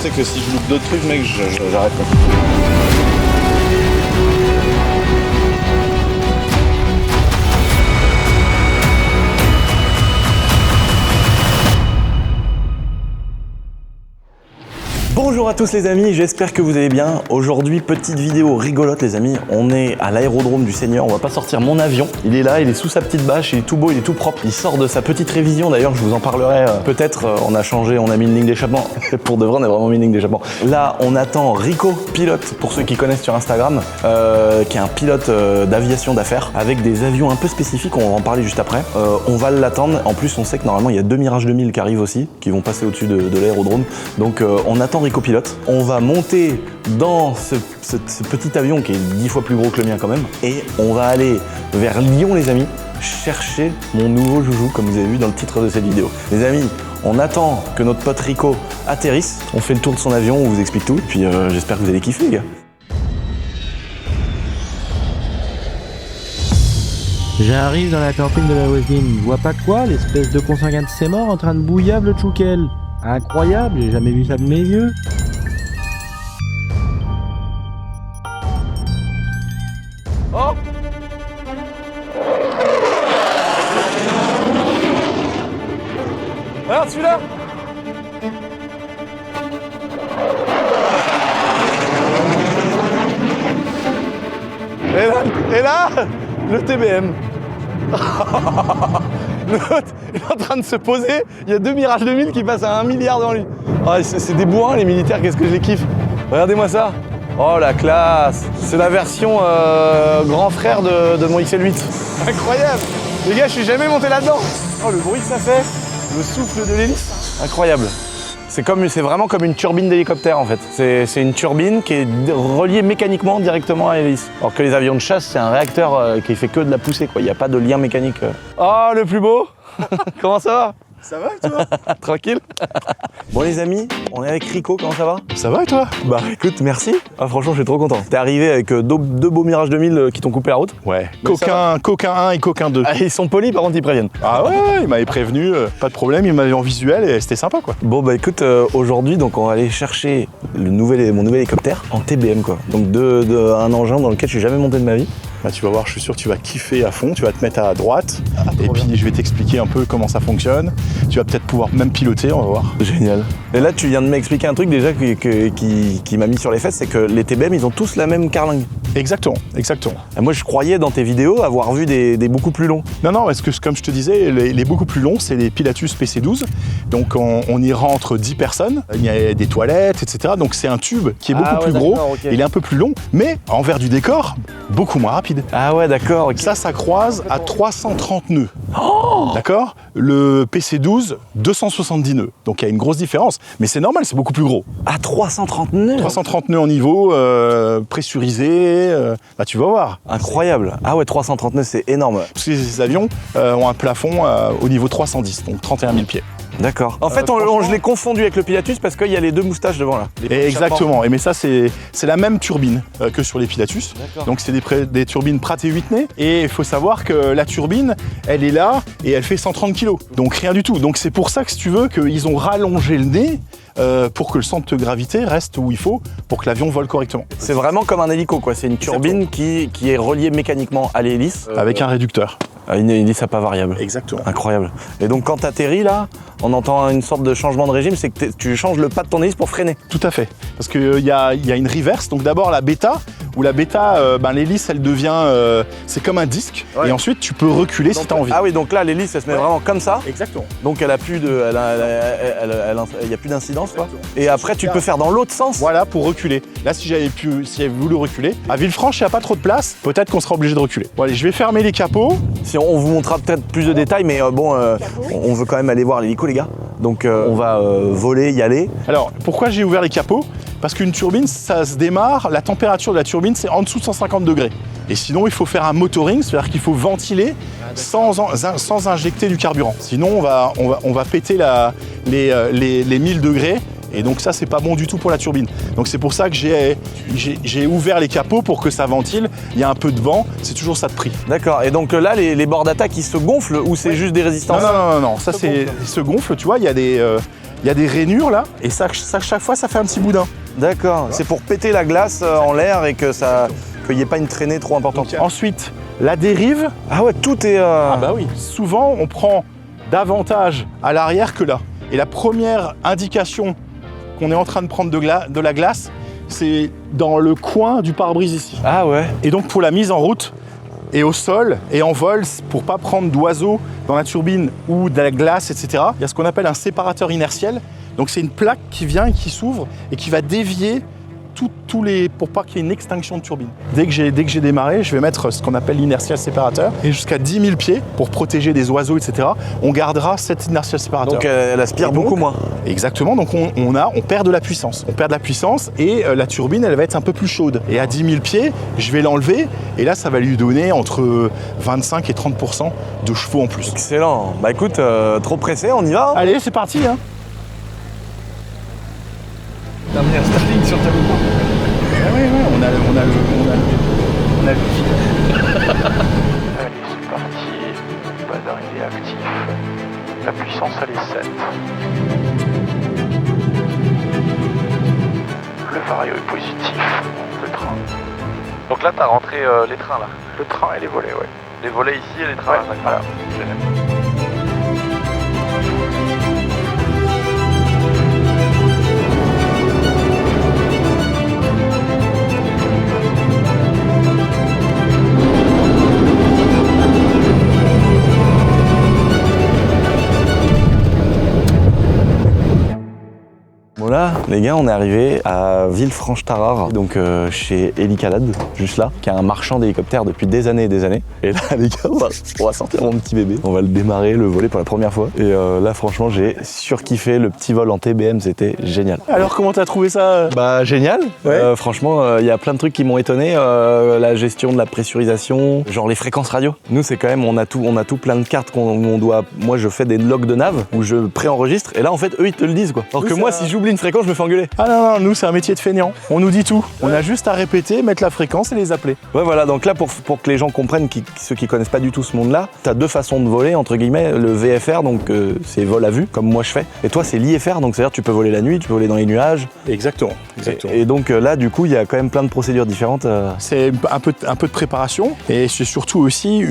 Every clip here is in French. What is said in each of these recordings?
c'est que si je loupe d'autres trucs, mec, j'arrête. Bonjour à tous les amis, j'espère que vous allez bien. Aujourd'hui, petite vidéo rigolote les amis. On est à l'aérodrome du Seigneur, on va pas sortir mon avion. Il est là, il est sous sa petite bâche, il est tout beau, il est tout propre. Il sort de sa petite révision d'ailleurs, je vous en parlerai peut-être. On a changé, on a mis une ligne d'échappement. Pour de vrai, on a vraiment mis une ligne d'échappement. Là, on attend Rico, pilote, pour ceux qui connaissent sur Instagram, qui est un pilote d'aviation d'affaires, avec des avions un peu spécifiques, on va en parler juste après. On va l'attendre. En plus, on sait que normalement, il y a deux Mirage 2000 qui arrivent aussi, qui vont passer au-dessus de l'aérodrome. Donc, on attend Rico pilote. On va monter dans ce petit avion qui est 10 fois plus gros que le mien quand même et on va aller vers Lyon les amis, chercher mon nouveau joujou comme vous avez vu dans le titre de cette vidéo. Les amis, on attend que notre pote Rico atterrisse, on fait le tour de son avion, on vous explique tout et puis j'espère que vous allez kiffer les gars. J'arrive dans la campine de la voisine, vois pas quoi, l'espèce de consanguin de ses morts en train de bouillable le tchoukel. Incroyable, j'ai jamais vu ça de mes yeux. Oh! Regarde celui-là! Et là, le TBM. L'autre, il est en train de se poser, il y a deux Mirage 2000 qui passent à 1 milliard dans lui. Oh, c'est des bourrins les militaires, qu'est-ce que je les kiffe. Regardez-moi ça. Oh la classe. C'est la version grand frère de mon XL8. Incroyable. Les gars, je suis jamais monté là-dedans. Oh le bruit que ça fait, le souffle de l'hélice. Incroyable. C'est vraiment comme une turbine d'hélicoptère en fait. C'est une turbine qui est reliée mécaniquement directement à l'hélice. Alors que les avions de chasse, c'est un réacteur qui fait que de la poussée quoi. Il n'y a pas de lien mécanique. Oh le plus beau. Comment ça va? Ça va et toi? Tranquille. Bon les amis, on est avec Rico, comment ça va? Ça va et toi? Bah écoute, merci. Ah, franchement, je suis trop content. T'es arrivé avec deux beaux Mirage 2000 qui t'ont coupé la route. Ouais. Coquin 1 et Coquin 2. Ah, ils sont polis, par contre, ils préviennent. Ah ouais, il m'avait prévenu, pas de problème, il m'avait en visuel et c'était sympa quoi. Bon bah écoute, aujourd'hui, donc on va aller chercher mon nouvel hélicoptère en TBM quoi. Donc un engin dans lequel je suis jamais monté de ma vie. Bah, tu vas voir, je suis sûr que tu vas kiffer à fond, tu vas te mettre à droite et puis je vais t'expliquer un peu comment ça fonctionne. Tu vas peut-être pouvoir même piloter, on va voir. Génial. Et là, tu viens de m'expliquer un truc déjà qui m'a mis sur les fesses, c'est que les TBM, ils ont tous la même carlingue. Exactement. Et moi, je croyais dans tes vidéos avoir vu des beaucoup plus longs. Non, parce que comme je te disais, les beaucoup plus longs, c'est les Pilatus PC12. Donc on y rentre 10 personnes, il y a des toilettes, etc. Donc c'est un tube qui est beaucoup plus gros, okay. Il est un peu plus long, mais envers du décor, beaucoup moins rapide. Ah ouais, d'accord. Okay. Ça croise à 330 nœuds. Oh, d'accord. Le PC12, 270 nœuds. Donc il y a une grosse différence, mais c'est normal, c'est beaucoup plus gros. À 330 nœuds 330 nœuds en niveau, pressurisé, bah tu vas voir. Incroyable. Ah ouais, 330 nœuds, c'est énorme. Parce que ces avions ont un plafond au niveau 310, donc 31 000 pieds. D'accord. En fait, je l'ai confondu avec le Pilatus parce qu'il y a les deux moustaches devant là. Exactement. Mais ça, c'est la même turbine que sur les Pilatus. Donc, c'est des turbines Pratt & Whitney. Et il faut savoir que la turbine, elle est là et elle fait 130 kg. Donc, rien du tout. Donc, c'est pour ça que, si tu veux, qu'ils ont rallongé le nez pour que le centre de gravité reste où il faut pour que l'avion vole correctement. C'est vraiment comme un hélico, quoi. C'est une turbine qui est reliée mécaniquement à l'hélice. Avec un réducteur. Une hélice à pas variable. Exactement. Incroyable. Et donc quand tu atterris là, on entend une sorte de changement de régime, c'est que tu changes le pas de ton hélice pour freiner. Tout à fait. Parce qu'il y a une reverse. Donc d'abord la bêta, où la bêta, l'hélice elle devient, c'est comme un disque. Ouais. Et ensuite tu peux reculer si tu as envie. Ah oui, donc là l'hélice elle se met vraiment comme ça. Exactement. Donc elle a plus de, il y a plus d'incidence quoi. Et après tu peux faire dans l'autre sens. Voilà, pour reculer. Là si j'avais voulu reculer, à Villefranche il n'y a pas trop de place, peut-être qu'on sera obligé de reculer. Bon allez, je vais fermer les capots. On vous montrera peut-être plus de détails, mais on veut quand même aller voir l'hélico les gars. Donc on va voler, y aller. Alors pourquoi j'ai ouvert les capots? Parce qu'une turbine, ça se démarre, la température de la turbine c'est en dessous de 150 degrés. Et sinon il faut faire un motoring, c'est-à-dire qu'il faut ventiler sans injecter du carburant. Sinon on va péter les 1000 degrés. Et donc ça, c'est pas bon du tout pour la turbine. Donc c'est pour ça que j'ai ouvert les capots pour que ça ventile. Il y a un peu de vent, c'est toujours ça de prix. D'accord. Et donc là, les bords d'attaque, ils se gonflent ou c'est juste des résistances? Non. Ça, ils se gonflent, tu vois. Il y a il y a des rainures là, et ça, chaque fois, ça fait un petit boudin. D'accord, c'est pour péter la glace en l'air et que qu'il n'y ait pas une traînée trop importante. Ensuite, la dérive. Ah ouais, tout est... Ah bah oui. Souvent, on prend davantage à l'arrière que là. Et la première indication qu'on est en train de prendre de la glace, c'est dans le coin du pare-brise ici. Ah ouais. Et donc pour la mise en route et au sol et en vol, pour pas prendre d'oiseaux dans la turbine ou de la glace, etc., il y a ce qu'on appelle un séparateur inertiel. Donc c'est une plaque qui vient et qui s'ouvre et qui va dévier pour pas qu'il y ait une extinction de turbine. Dès que j'ai démarré, je vais mettre ce qu'on appelle l'inertial séparateur et jusqu'à 10 000 pieds pour protéger des oiseaux, etc. On gardera cet inertial séparateur. Donc elle aspire beaucoup moins. Exactement, donc on perd de la puissance. On perd de la puissance et la turbine, elle va être un peu plus chaude. Et à 10 000 pieds, je vais l'enlever et là, ça va lui donner entre 25 et 30% de chevaux en plus. Excellent. Bah écoute, trop pressé, on y va. Allez, c'est parti. Hein. T'as mis un Starlink sur ta moto. Oui, on a le Allez, c'est parti. Pas d'arrivée actif. La puissance, elle est 7. Le vario est positif. Le train. Donc là, t'as rentré les trains là. Le train et les volets, ouais. Les volets ici et les trains Ouais, là. voilà. Voilà, les gars, on est arrivé à Villefranche-Tarare, donc chez Hélicalade, juste là, qui est un marchand d'hélicoptères depuis des années et des années. Et là, les gars, on va sortir mon petit bébé, on va le démarrer, le voler pour la première fois. Et là, franchement, j'ai surkiffé le petit vol en TBM, c'était génial. Alors, comment t'as trouvé ça? Bah, génial. Ouais. Franchement, il y a plein de trucs qui m'ont étonné. La gestion de la pressurisation, genre les fréquences radio. Nous, c'est quand même, on a tout plein de cartes qu'on doit. Moi, je fais des logs de nav où je préenregistre. Et là, en fait, eux, ils te le disent, quoi. Alors que moi, si j'oublie une fréquence, je me fais engueuler. Ah non, nous c'est un métier de feignant. On nous dit tout. On a juste à répéter, mettre la fréquence et les appeler. Ouais, voilà, donc là, pour que les gens comprennent, ceux qui connaissent pas du tout ce monde-là, t'as deux façons de voler, entre guillemets. Le VFR, donc c'est vol à vue, comme moi je fais. Et toi, c'est l'IFR, donc c'est-à-dire tu peux voler la nuit, tu peux voler dans les nuages. Exactement. Et donc là, du coup, il y a quand même plein de procédures différentes. C'est un peu de préparation et c'est surtout aussi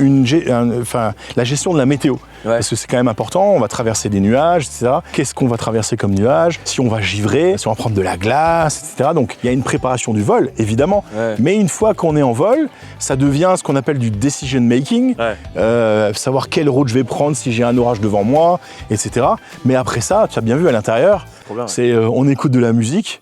la gestion de la météo. Ouais. Parce que c'est quand même important, on va traverser des nuages, etc. Qu'est-ce qu'on va traverser comme nuage? Si on va givrer, si on va prendre de la glace, etc. Donc il y a une préparation du vol, évidemment. Ouais. Mais une fois qu'on est en vol, ça devient ce qu'on appelle du decision making. Ouais. Savoir quelle route je vais prendre si j'ai un orage devant moi, etc. Mais après ça, tu as bien vu à l'intérieur, c'est on écoute de la musique.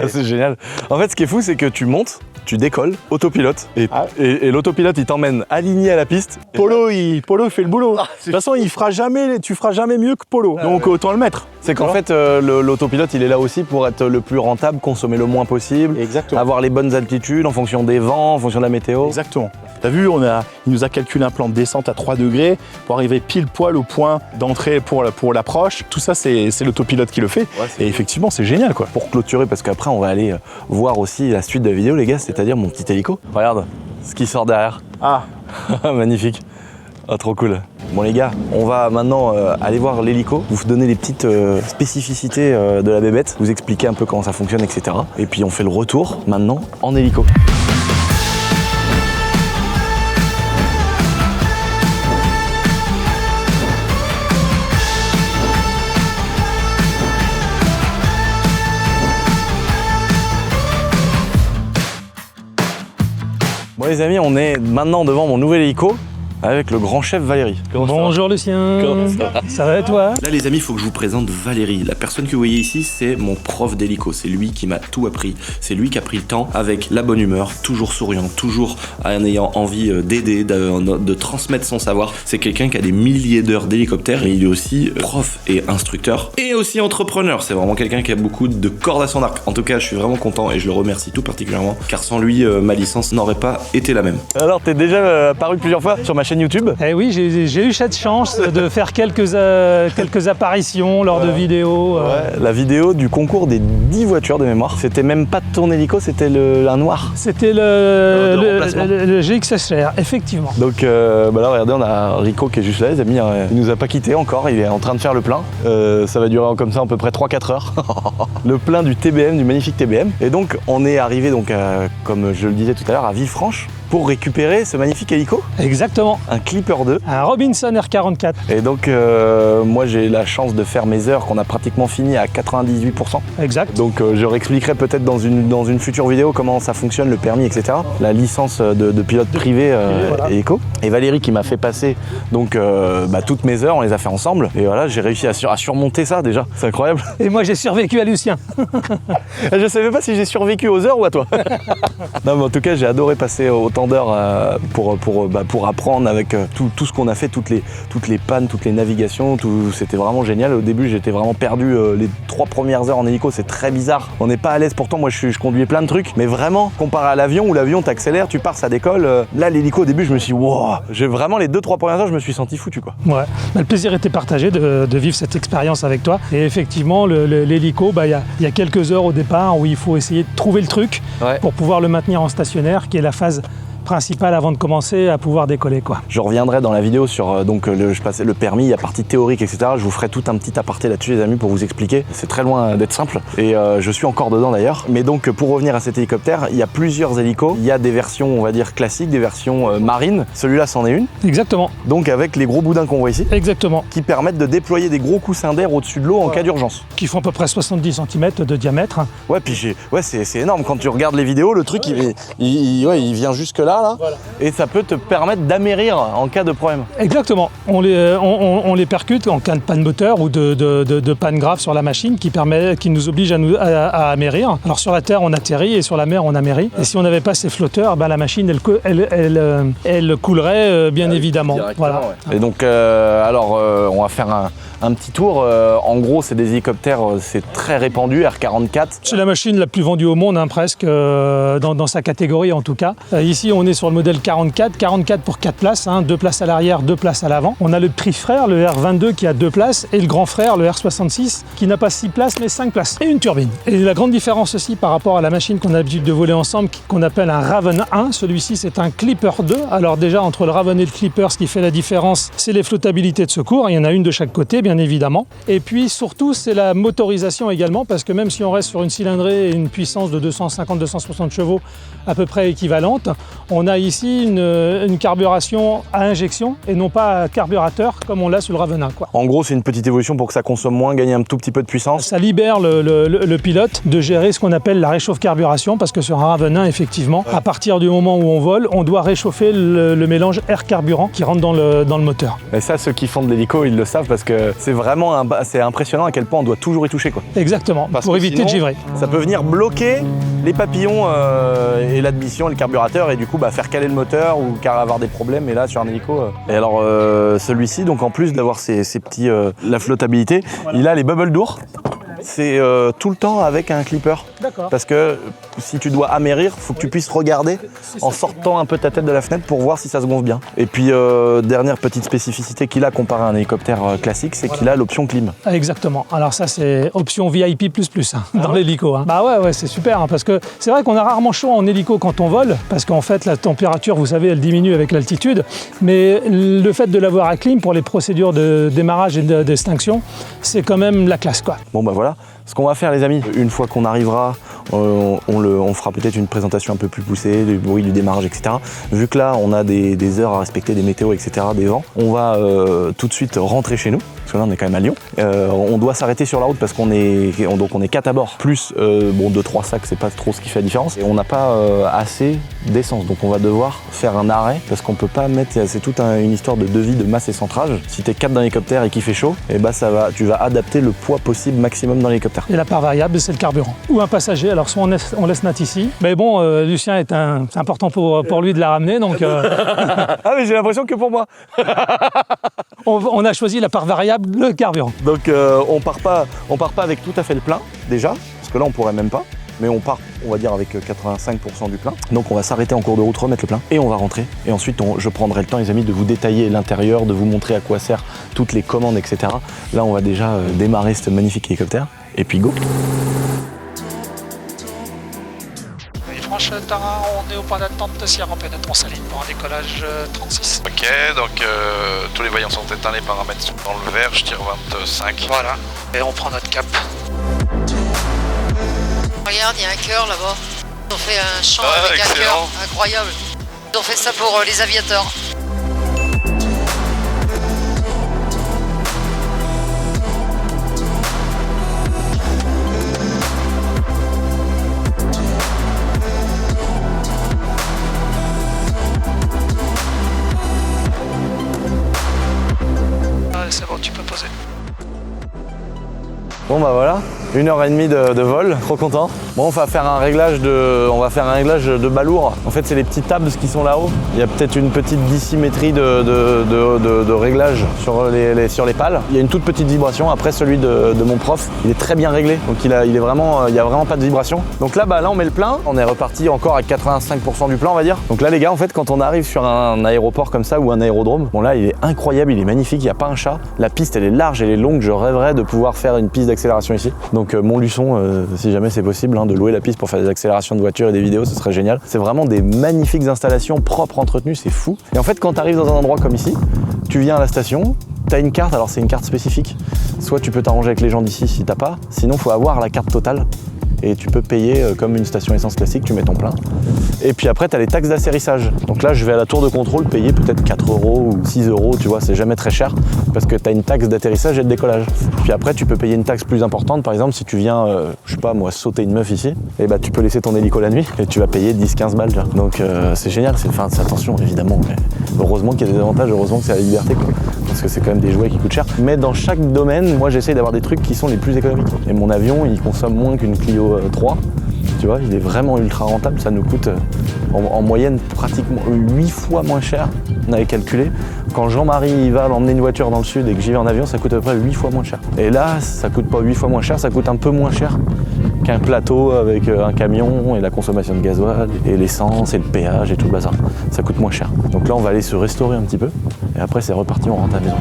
C'est génial. En fait, ce qui est fou, c'est que tu montes, tu décolles, autopilote, et l'autopilote, il t'emmène aligné à la piste. Polo, il fait le boulot. De toute façon, tu feras jamais mieux que Polo. Donc autant le mettre. C'est qu'en fait, l'autopilote, il est là aussi pour être le plus rentable, consommer le moins possible, Exactement. avoir les bonnes altitudes en fonction des vents, en fonction de la météo. Exactement. T'as vu, il nous a calculé un plan de descente à 3 degrés pour arriver pile poil au point d'entrée pour l'approche. Tout ça, c'est l'autopilote qui le fait. Ouais, et effectivement, c'est génial, quoi. Pour clôturer, parce qu'après, on va aller voir aussi la suite de la vidéo, les gars, c'est-à-dire mon petit hélico. Regarde ce qui sort derrière. Ah, Magnifique. Ah, trop cool. Bon les gars, on va maintenant aller voir l'hélico, vous donner les petites spécificités de la bébête, vous expliquer un peu comment ça fonctionne, etc. Et puis on fait le retour maintenant en hélico. Bon les amis, on est maintenant devant mon nouvel hélico avec le grand chef Valérie. Bonjour Lucien. Ça va et toi? Là les amis, il faut que je vous présente Valérie. La personne que vous voyez ici, c'est mon prof d'hélico. C'est lui qui m'a tout appris. C'est lui qui a pris le temps avec la bonne humeur, toujours souriant, toujours en ayant envie d'aider, de transmettre son savoir. C'est quelqu'un qui a des milliers d'heures d'hélicoptère et il est aussi prof et instructeur et aussi entrepreneur. C'est vraiment quelqu'un qui a beaucoup de cordes à son arc. En tout cas, je suis vraiment content et je le remercie tout particulièrement car sans lui, ma licence n'aurait pas été la même. Alors t'es déjà apparu plusieurs fois sur ma chaîne chaîne YouTube. Eh oui, j'ai eu cette chance de faire quelques apparitions lors de vidéos. Ouais, la vidéo du concours des 10 voitures de mémoire. C'était même pas de ton hélico, c'était un noir. C'était le GXSR, effectivement. Donc là, regardez, on a Rico qui est juste là, les amis. Il nous a pas quitté encore, il est en train de faire le plein. Ça va durer comme ça à peu près 3-4 heures. Le plein du TBM, du magnifique TBM. Et donc, on est arrivé, donc, comme je le disais tout à l'heure, à Villefranche pour récupérer ce magnifique hélico. Exactement. Un Clipper 2. Un Robinson R44. Et donc, moi, j'ai la chance de faire mes heures qu'on a pratiquement fini à 98%. Exact. Donc, je réexpliquerai peut-être dans une future vidéo comment ça fonctionne, le permis, etc. La licence de pilote privé voilà. hélico. Et Valérie qui m'a fait passer donc toutes mes heures, on les a fait ensemble. Et voilà, j'ai réussi à surmonter ça déjà. C'est incroyable. Et moi, j'ai survécu à Lucien. Je savais pas si j'ai survécu aux heures ou à toi. Non, mais en tout cas, j'ai adoré passer autant d'heures pour apprendre avec tout ce qu'on a fait, toutes les pannes, toutes les navigations, c'était vraiment génial. Au début, j'étais vraiment perdu. Les 3 premières heures en hélico, c'est très bizarre. On n'est pas à l'aise. Pourtant, moi, je conduis plein de trucs, mais vraiment, comparé à l'avion où l'avion t'accélère, tu pars, ça décolle. Là, l'hélico, au début, je me suis dit, wow. J'ai vraiment les 2-3 premières heures, je me suis senti foutu, quoi. Ouais. Le plaisir était partagé de vivre cette expérience avec toi. Et effectivement, l'hélico, il y a quelques heures au départ où il faut essayer de trouver le truc pour pouvoir le maintenir en stationnaire, qui est la phase principale avant de commencer à pouvoir décoller, quoi. Je reviendrai dans la vidéo sur je passais le permis, la partie théorique, etc. Je vous ferai tout un petit aparté là-dessus, les amis, pour vous expliquer. C'est très loin d'être simple et je suis encore dedans d'ailleurs. Mais donc pour revenir à cet hélicoptère, il y a plusieurs hélicos. Il y a des versions, on va dire classiques, des versions marines. Celui-là, c'en est une. Exactement. Donc avec les gros boudins qu'on voit ici. Exactement. Qui permettent de déployer des gros coussins d'air au-dessus de l'eau en cas d'urgence. Qui font à peu près 70 cm de diamètre. Ouais, puis c'est énorme. Quand tu regardes les vidéos, le truc il vient jusque là. Voilà. Et ça peut te permettre d'amérir en cas de problème. Exactement. On les percute en cas de panne moteur ou de panne grave sur la machine qui nous oblige à amérir. Alors sur la terre, on atterrit et sur la mer, on amérit. Et si on n'avait pas ces flotteurs, la machine, elle coulerait bien évidemment. Voilà. Ouais. Et donc, on va faire un petit tour. En gros, c'est des hélicoptères, c'est très répandu, R44. C'est la machine la plus vendue au monde, presque, dans sa catégorie en tout cas. Ici, on est sur le modèle 44 pour 4 places, 2 places à l'arrière, 2 places à l'avant. On a le petit frère, le R22 qui a 2 places, et le grand frère, le R66, qui n'a pas 6 places mais 5 places, et une turbine. Et la grande différence aussi par rapport à la machine qu'on a l'habitude de voler ensemble, qu'on appelle un Raven 1, celui-ci c'est un Clipper 2. Alors déjà, entre le Raven et le Clipper, ce qui fait la différence, c'est les flottabilités de secours. Il y en a une de chaque côté, bien évidemment. Et puis surtout, c'est la motorisation également, parce que même si on reste sur une cylindrée et une puissance de 250-260 chevaux à peu près équivalente, on a ici une carburation à injection et non pas à carburateur comme on l'a sur le Raven 1, quoi. En gros, c'est une petite évolution pour que ça consomme moins, gagner un tout petit peu de puissance. Ça libère le pilote de gérer ce qu'on appelle la réchauffe-carburation, parce que sur un Raven 1, effectivement, à partir du moment où on vole, on doit réchauffer le mélange air-carburant qui rentre dans le moteur. Et ça, ceux qui font de l'hélico, ils le savent parce que c'est vraiment c'est impressionnant à quel point on doit toujours y toucher, quoi. Exactement, parce pour que éviter sinon, de givrer. Ça peut venir bloquer les papillons et l'admission et le carburateur et du coup faire caler le moteur ou avoir des problèmes. Et là, sur un hélico. Et alors, celui-ci, donc en plus d'avoir ces petits, la flottabilité, il a les bubble doors. C'est tout le temps avec un clipper. D'accord. Parce que si tu dois amérir, il faut que tu puisses regarder en sortant un peu ta tête de la fenêtre pour voir si ça se gonfle bien. Et puis, dernière petite spécificité qu'il a comparé à un hélicoptère classique, c'est qu'il a l'option clim. Exactement. Alors ça, c'est option VIP++ dans l'hélico. Bah ouais, c'est super, parce que c'est vrai qu'on a rarement chaud en hélico quand on vole, parce qu'en fait, la température, vous savez, elle diminue avec l'altitude. Mais le fait de l'avoir à clim pour les procédures de démarrage et d'extinction, c'est quand même la classe, quoi. Bon, bah voilà. Ce qu'on va faire, les amis, une fois qu'on arrivera, on fera peut-être une présentation un peu plus poussée, du bruit du démarrage, etc. Vu que là, on a des heures à respecter, des météos, etc., des vents, on va tout de suite rentrer chez nous. Parce que là, on est quand même à Lyon. On doit s'arrêter sur la route parce qu'on est 4 à bord. Plus 2-3 sacs, c'est pas trop ce qui fait la différence. Et on n'a pas assez d'essence. Donc on va devoir faire un arrêt parce qu'on peut pas mettre. C'est toute une histoire de devis de masse et centrage. Si t'es 4 dans l'hélicoptère et qu'il fait chaud, et tu vas adapter le poids possible maximum dans l'hélicoptère. Et la part variable, c'est le carburant. Ou un passager. Alors soit on laisse Nat ici. Mais bon, Lucien c'est important pour lui de la ramener. Donc, Ah mais j'ai l'impression que pour moi. on a choisi la part variable, le carburant. Donc on part pas avec tout à fait le plein déjà, parce que là on pourrait même pas. mais on part, on va dire, avec 85% du plein. Donc on va s'arrêter en cours de route, remettre le plein, et on va rentrer. Et ensuite, je prendrai le temps, les amis, de vous détailler l'intérieur, de vous montrer à quoi sert toutes les commandes, etc. Là, on va déjà démarrer ce magnifique hélicoptère, et puis go. Franche-Tarin, on est au point d'attente de Sierra Pénétrant Saline pour un décollage 36. Ok, donc tous les voyants sont éteints, les paramètres sont dans le vert, je tire 25. Voilà, et on prend notre cap. Regarde, il y a un cœur là-bas. Ils ont fait un chant avec excellent. un cœur, incroyable. Ils ont fait ça pour les aviateurs. Allez, c'est bon, tu peux poser. Bon bah voilà, 1h30 de vol, trop content. Bon, on va faire un réglage de balourd. En fait, c'est les petits tabs qui sont là-haut. Il y a peut-être une petite dissymétrie de réglage sur les pales. Il y a une toute petite vibration. Après, celui de mon prof, il est très bien réglé. Donc il y a vraiment pas de vibration. Donc là, là, on met le plein. On est reparti encore à 85% du plein, on va dire. Donc là, les gars, en fait, quand on arrive sur un aéroport comme ça ou un aérodrome, bon là, il est incroyable, il est magnifique. Il n'y a pas un chat. La piste, elle est large, elle est longue. Je rêverais de pouvoir faire une piste d'accélération ici. Donc Montluçon, si jamais c'est possible, de louer la piste pour faire des accélérations de voitures et des vidéos, ce serait génial. C'est vraiment des magnifiques installations propres, entretenues, c'est fou. Et en fait, quand tu arrives dans un endroit comme ici, tu viens à la station, tu as une carte, alors c'est une carte spécifique. Soit tu peux t'arranger avec les gens d'ici si t'as pas, sinon il faut avoir la carte totale. Et tu peux payer comme une station essence classique, tu mets ton plein. Et puis après, tu as les taxes d'atterrissage. Donc là, je vais à la tour de contrôle payer peut-être 4 € ou 6 €, tu vois, c'est jamais très cher parce que tu as une taxe d'atterrissage et de décollage. Puis après, tu peux payer une taxe plus importante. Par exemple, si tu viens, je sais pas moi, sauter une meuf ici, et bah tu peux laisser ton hélico la nuit et tu vas payer 10-15 balles. Déjà. Donc c'est génial, c'est attention évidemment. Mais heureusement qu'il y a des avantages, heureusement que c'est la liberté, quoi. Parce que c'est quand même des jouets qui coûtent cher. Mais dans chaque domaine, moi j'essaye d'avoir des trucs qui sont les plus économiques. Et mon avion, il consomme moins qu'une Clio 3. Tu vois, il est vraiment ultra rentable, ça nous coûte en moyenne pratiquement 8 fois moins cher, on avait calculé. Quand Jean-Marie va l'emmener une voiture dans le sud et que j'y vais en avion, ça coûte à peu près 8 fois moins cher. Et là, ça coûte pas 8 fois moins cher, ça coûte un peu moins cher qu'un plateau avec un camion et la consommation de gasoil et l'essence et le péage et tout le bazar. Ça coûte moins cher. Donc là, on va aller se restaurer un petit peu et après c'est reparti, on rentre à la maison.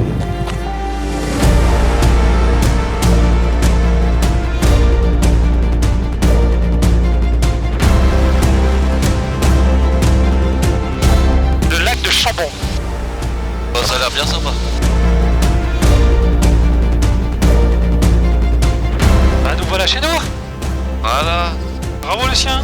Ça a l'air bien sympa. Bah, nous voilà chez nous. Voilà. Bravo Lucien.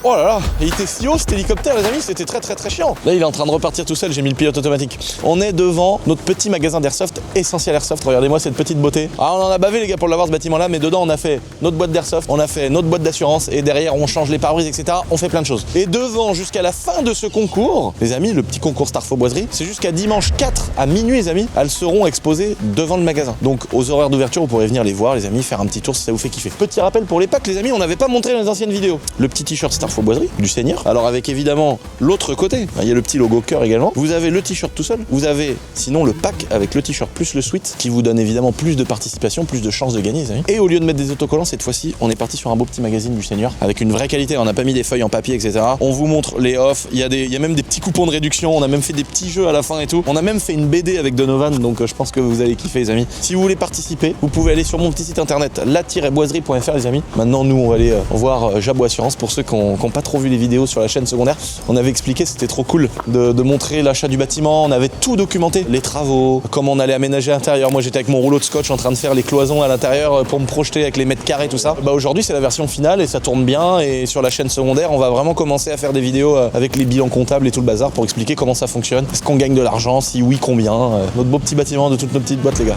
Oh là là, il était si haut cet hélicoptère les amis, c'était très chiant. Là il est en train de repartir tout seul, j'ai mis le pilote automatique. On est devant notre petit magasin d'Airsoft, Essentiel Airsoft, regardez-moi cette petite beauté. Ah on en a bavé les gars pour l'avoir ce bâtiment là, mais dedans on a fait notre boîte d'Airsoft, on a fait notre boîte d'assurance et derrière on change les pare-brises etc. On fait plein de choses. Et devant jusqu'à la fin de ce concours, les amis, le petit concours Starfo Boiserie, c'est jusqu'à dimanche 4 à minuit les amis, elles seront exposées devant le magasin. Donc aux horaires d'ouverture vous pourrez venir les voir les amis, faire un petit tour si ça vous fait kiffer. Petit rappel pour les packs les amis, on n'avait pas montré dans les anciennes vidéos. Le petit t-shirt Starfo Boiserie du Seigneur. Alors avec évidemment l'autre côté, il y a le petit logo cœur également. Vous avez le t-shirt tout seul, vous avez sinon le pack avec le t-shirt plus le sweat qui vous donne évidemment plus de participation, plus de chances de gagner les amis. Et au lieu de mettre des autocollants cette fois-ci, on est parti sur un beau petit magazine du Seigneur avec une vraie qualité, on n'a pas mis des feuilles en papier etc. On vous montre les offs, il y a même des petits coupons de réduction, on a même fait des petits jeux à la fin et tout. On a même fait une BD avec Donovan, donc je pense que vous allez kiffer les amis. Si vous voulez participer, vous pouvez aller sur mon petit site internet la-boiserie.fr les amis. Maintenant nous on va aller voir Jabot Assurance pour ceux qui n'ont pas trop vu les vidéos sur la chaîne secondaire. On avait expliqué, c'était trop cool de montrer l'achat du bâtiment, on avait tout documenté, les travaux, comment on allait aménager l'intérieur. Moi j'étais avec mon rouleau de scotch en train de faire les cloisons à l'intérieur pour me projeter avec les mètres carrés tout ça. Bah aujourd'hui c'est la version finale et ça tourne bien et sur la chaîne secondaire on va vraiment commencer à faire des vidéos avec les bilans comptables et tout le bazar pour expliquer comment ça fonctionne, est-ce qu'on gagne de l'argent, si oui combien, notre beau petit bâtiment de toutes nos petites boîtes les gars.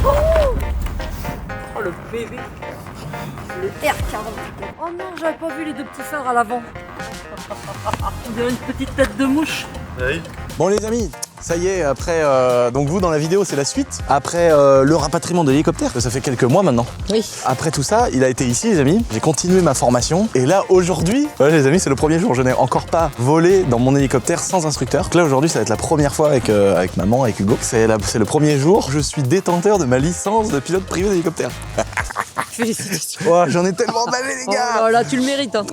Oh le bébé, le R40. Oh non, j'avais pas vu les deux petits phares à l'avant. On dirait une petite tête de mouche. Bon les amis, Ça y est, après, donc vous dans la vidéo c'est la suite. Après le rapatriement de l'hélicoptère, ça fait quelques mois maintenant. Oui. Après tout ça, il a été ici les amis, j'ai continué ma formation. Et là aujourd'hui, ouais, les amis c'est le premier jour, je n'ai encore pas volé dans mon hélicoptère sans instructeur. Donc là aujourd'hui ça va être la première fois avec maman, avec Hugo. C'est le premier jour, je suis détenteur de ma licence de pilote privé d'hélicoptère. Félicitations. Oh, j'en ai tellement bavé les gars. Oh là là, tu le mérites. Hein.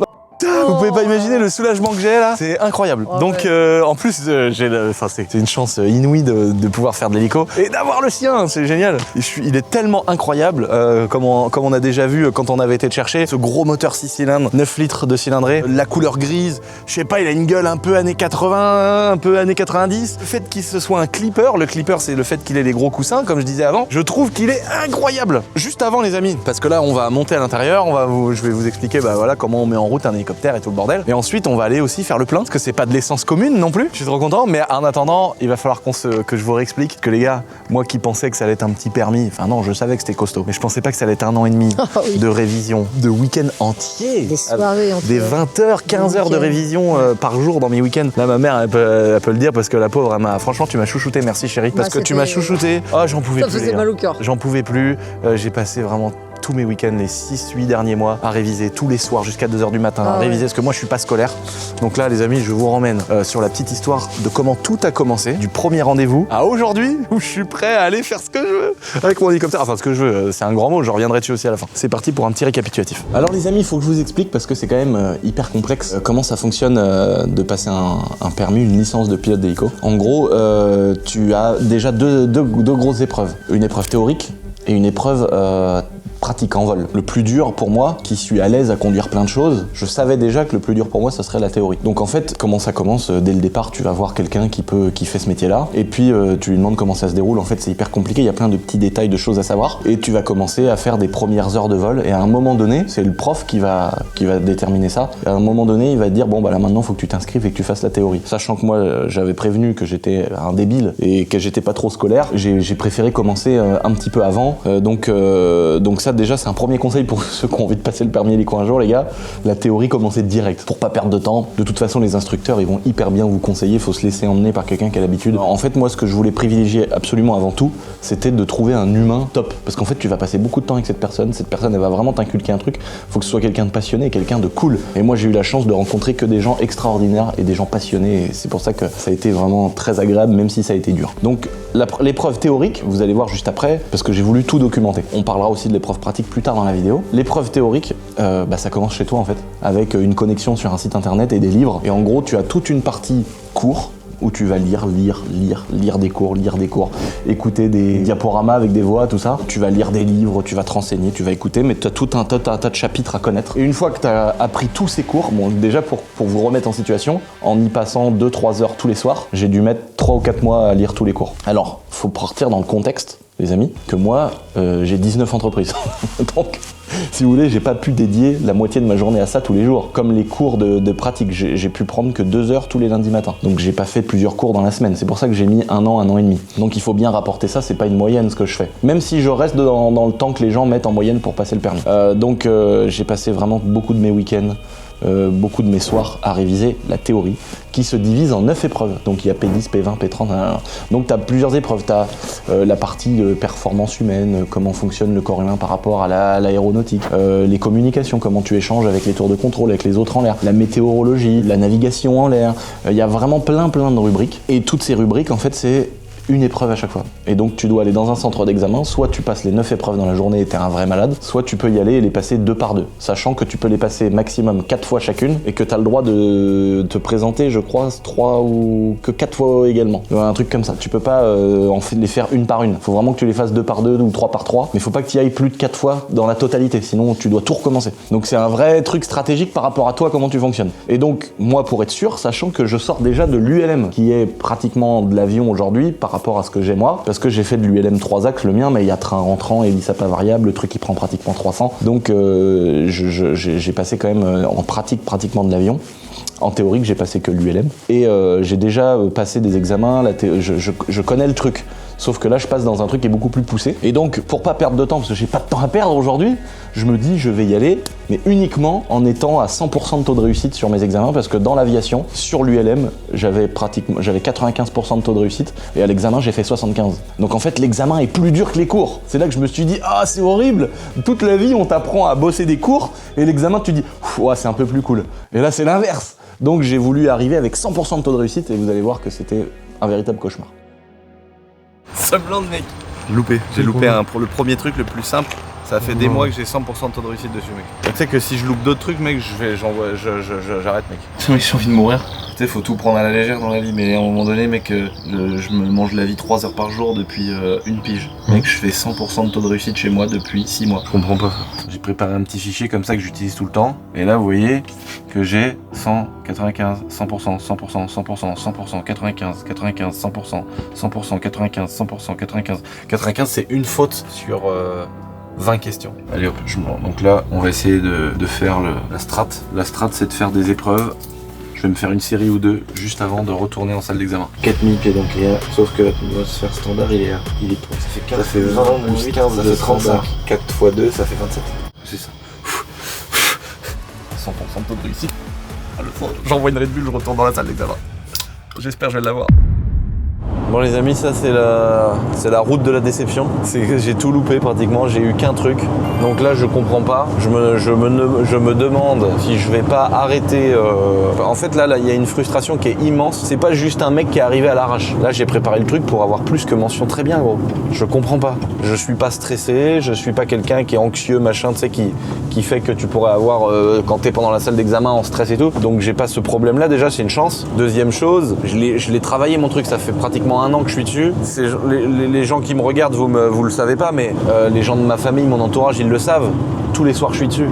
Vous pouvez pas imaginer le soulagement que j'ai là, c'est incroyable. Oh, donc en plus c'est une chance inouïe de pouvoir faire de l'hélico et d'avoir le sien, c'est génial. Il est tellement incroyable, comme on a déjà vu quand on avait été le chercher, ce gros moteur 6 cylindres, 9 litres de cylindrée, la couleur grise, je sais pas, il a une gueule un peu années 80, un peu années 90. Le fait qu'il se soit un clipper, le clipper c'est le fait qu'il ait les gros coussins, comme je disais avant, je trouve qu'il est incroyable. Juste avant les amis, parce que là on va monter à l'intérieur, je vais vous expliquer voilà, comment on met en route un hélicoptère et tout le bordel. Et ensuite, on va aller aussi faire le plein, parce que c'est pas de l'essence commune non plus. Je suis trop content, mais en attendant, il va falloir que je vous réexplique que les gars, moi qui pensais que ça allait être un petit permis, enfin non, je savais que c'était costaud, mais je pensais pas que ça allait être 1 an et demi de révision, de week-end entier. Des soirées entières. Des 20h, 15h de révision par jour dans mes week-ends. Là, ma mère, elle peut le dire, parce que la pauvre, elle m'a, franchement, tu m'as chouchouté, merci chérie, parce que tu m'as chouchouté. Oh, j'en pouvais plus. Ça faisait mal au cœur. J'en pouvais plus. J'ai passé vraiment tous mes week-ends, les 6-8 derniers mois, à réviser tous les soirs jusqu'à 2h du matin, à réviser, parce que moi je suis pas scolaire. Donc là les amis, je vous ramène sur la petite histoire de comment tout a commencé, du premier rendez-vous à aujourd'hui, où je suis prêt à aller faire ce que je veux avec mon hélicoptère. Enfin ce que je veux, c'est un grand mot, je reviendrai dessus aussi à la fin. C'est parti pour un petit récapitulatif. Alors les amis, il faut que je vous explique, parce que c'est quand même hyper complexe, comment ça fonctionne de passer un permis, une licence de pilote d'hélico. En gros, tu as déjà deux grosses épreuves. Une épreuve théorique et une épreuve pratique en vol. Le plus dur pour moi, qui suis à l'aise à conduire plein de choses, je savais déjà que le plus dur pour moi, ce serait la théorie. Donc en fait, comment ça commence? Dès le départ, tu vas voir quelqu'un qui fait ce métier-là, et puis tu lui demandes comment ça se déroule. En fait, c'est hyper compliqué, il y a plein de petits détails, de choses à savoir, et tu vas commencer à faire des premières heures de vol, et à un moment donné, c'est le prof qui va déterminer ça. À un moment donné, il va te dire, bon bah là maintenant, il faut que tu t'inscrives et que tu fasses la théorie. Sachant que moi, j'avais prévenu que j'étais un débile et que j'étais pas trop scolaire, j'ai préféré commencer un petit peu avant. Donc ça déjà c'est un premier conseil pour ceux qui ont envie de passer le permis hélico un jour les gars, la théorie commencez direct pour pas perdre de temps. De toute façon les instructeurs ils vont hyper bien vous conseiller, il faut se laisser emmener par quelqu'un qui a l'habitude. En fait moi ce que je voulais privilégier absolument avant tout c'était de trouver un humain top, parce qu'en fait tu vas passer beaucoup de temps avec cette personne elle va vraiment t'inculquer un truc, faut que ce soit quelqu'un de passionné, quelqu'un de cool. Et moi j'ai eu la chance de rencontrer que des gens extraordinaires et des gens passionnés, et c'est pour ça que ça a été vraiment très agréable même si ça a été dur. Donc l'épreuve théorique, vous allez voir juste après, parce que j'ai voulu tout documenter. On parlera aussi de l'épreuve pratique plus tard dans la vidéo. L'épreuve théorique, ça commence chez toi en fait, avec une connexion sur un site internet et des livres. Et en gros, tu as toute une partie cours où tu vas lire des cours, écouter des diaporamas avec des voix, tout ça. Tu vas lire des livres, tu vas te renseigner, tu vas écouter, mais tu as tout un tas de chapitres à connaître. Et une fois que tu as appris tous ces cours, bon déjà pour vous remettre en situation, en y passant 2-3 heures tous les soirs, j'ai dû mettre 3 ou 4 mois à lire tous les cours. Alors, faut partir dans le contexte, les amis, que moi, j'ai 19 entreprises. Donc, si vous voulez, j'ai pas pu dédier la moitié de ma journée à ça tous les jours. Comme les cours de pratique, j'ai pu prendre que 2 heures tous les lundis matins. Donc j'ai pas fait plusieurs cours dans la semaine. C'est pour ça que j'ai mis 1 an et demi. Donc il faut bien rapporter ça, c'est pas une moyenne ce que je fais. Même si je reste dans le temps que les gens mettent en moyenne pour passer le permis. Donc j'ai passé vraiment beaucoup de mes week-ends, beaucoup de mes soirs à réviser la théorie, qui se divise en 9 épreuves. Donc il y a P10, P20, P30. Donc tu as plusieurs épreuves. Tu as la partie de performance humaine, comment fonctionne le corps humain par rapport à l'aéronautique, les communications, comment tu échanges avec les tours de contrôle, avec les autres en l'air, la météorologie, la navigation en l'air. Il y a vraiment plein de rubriques. Et toutes ces rubriques, en fait, c'est une épreuve à chaque fois. Et donc tu dois aller dans un centre d'examen, soit tu passes les 9 épreuves dans la journée et t'es un vrai malade, soit tu peux y aller et les passer 2 par 2, sachant que tu peux les passer maximum 4 fois chacune et que t'as le droit de te présenter, je crois, 3 ou que 4 fois également. Un truc comme ça. Tu peux pas les faire une par une. Faut vraiment que tu les fasses 2 par 2 ou 3 par 3, mais faut pas que tu y ailles plus de 4 fois dans la totalité, sinon tu dois tout recommencer. Donc c'est un vrai truc stratégique par rapport à toi, comment tu fonctionnes. Et donc moi, pour être sûr, sachant que je sors déjà de l'ULM, qui est pratiquement de l'avion aujourd'hui par rapport à ce que j'ai moi, parce que j'ai fait de l'ULM 3 axes, le mien, mais il y a train rentrant, hélice à pas variable, le truc qui prend pratiquement 300. Donc j'ai passé quand même en pratique pratiquement de l'avion. en théorique, j'ai passé que l'ULM. Et j'ai déjà passé des examens, je connais le truc. Sauf que là, je passe dans un truc qui est beaucoup plus poussé. Et donc, pour pas perdre de temps, parce que j'ai pas de temps à perdre aujourd'hui, je me dis, je vais y aller, mais uniquement en étant à 100% de taux de réussite sur mes examens, parce que dans l'aviation, sur l'ULM, j'avais 95% de taux de réussite, et à l'examen, j'ai fait 75. Donc en fait, l'examen est plus dur que les cours. C'est là que je me suis dit, ah, c'est horrible. Toute la vie, on t'apprend à bosser des cours, et l'examen, tu dis, ouais, c'est un peu plus cool. Et là, c'est l'inverse. Donc j'ai voulu arriver avec 100% de taux de réussite, et vous allez voir que c'était un véritable cauchemar. Sunland, mec. J'ai loupé pour le premier truc le plus simple. Ça fait des mois que j'ai 100% de taux de réussite dessus, mec. Tu sais que si je loupe d'autres trucs, mec, j'arrête, mec. J'ai envie de mourir. Tu sais, faut tout prendre à la légère dans la vie, mais à un moment donné, mec, je me mange la vie 3 heures par jour depuis une pige. Mec, je fais 100% de taux de réussite chez moi depuis 6 mois. Je comprends pas. J'ai préparé un petit fichier comme ça que j'utilise tout le temps. Et là, vous voyez que j'ai 195, 100%, 100%, 100%, 100%, 95, 95, 100%, 100%, 95, 100%, 95. 95, c'est une faute sur 20 questions. Allez hop, donc là, on va essayer de faire la strat. La strat, c'est de faire des épreuves. Je vais me faire une série ou deux juste avant de retourner en salle d'examen. 4000 pieds d'enclier, sauf que notre sphère standard, il est là. Il est trop. Ça fait 15, ça fait 20 plus 15, ça fait 35. 4 x 2, ça fait 27. C'est ça. 100% de taux de réussite. J'envoie une Red Bull, je retourne dans la salle d'examen. J'espère que je vais l'avoir. Bon les amis, ça c'est la route de la déception. C'est que j'ai tout loupé pratiquement, j'ai eu qu'un truc. Donc là je comprends pas. Je me demande si je vais pas arrêter. En fait là il y a une frustration qui est immense. C'est pas juste un mec qui est arrivé à l'arrache. Là j'ai préparé le truc pour avoir plus que mention très bien gros. Je comprends pas. Je suis pas stressé, je suis pas quelqu'un qui est anxieux machin, tu sais, qui fait que tu pourrais avoir quand t'es pendant la salle d'examen en stress et tout. Donc j'ai pas ce problème là déjà, c'est une chance. Deuxième chose, je l'ai travaillé mon truc, ça fait pratiquement 1 an que je suis dessus. Les gens qui me regardent, vous le savez pas, mais les gens de ma famille, mon entourage, ils le savent. Tous les soirs, je suis dessus.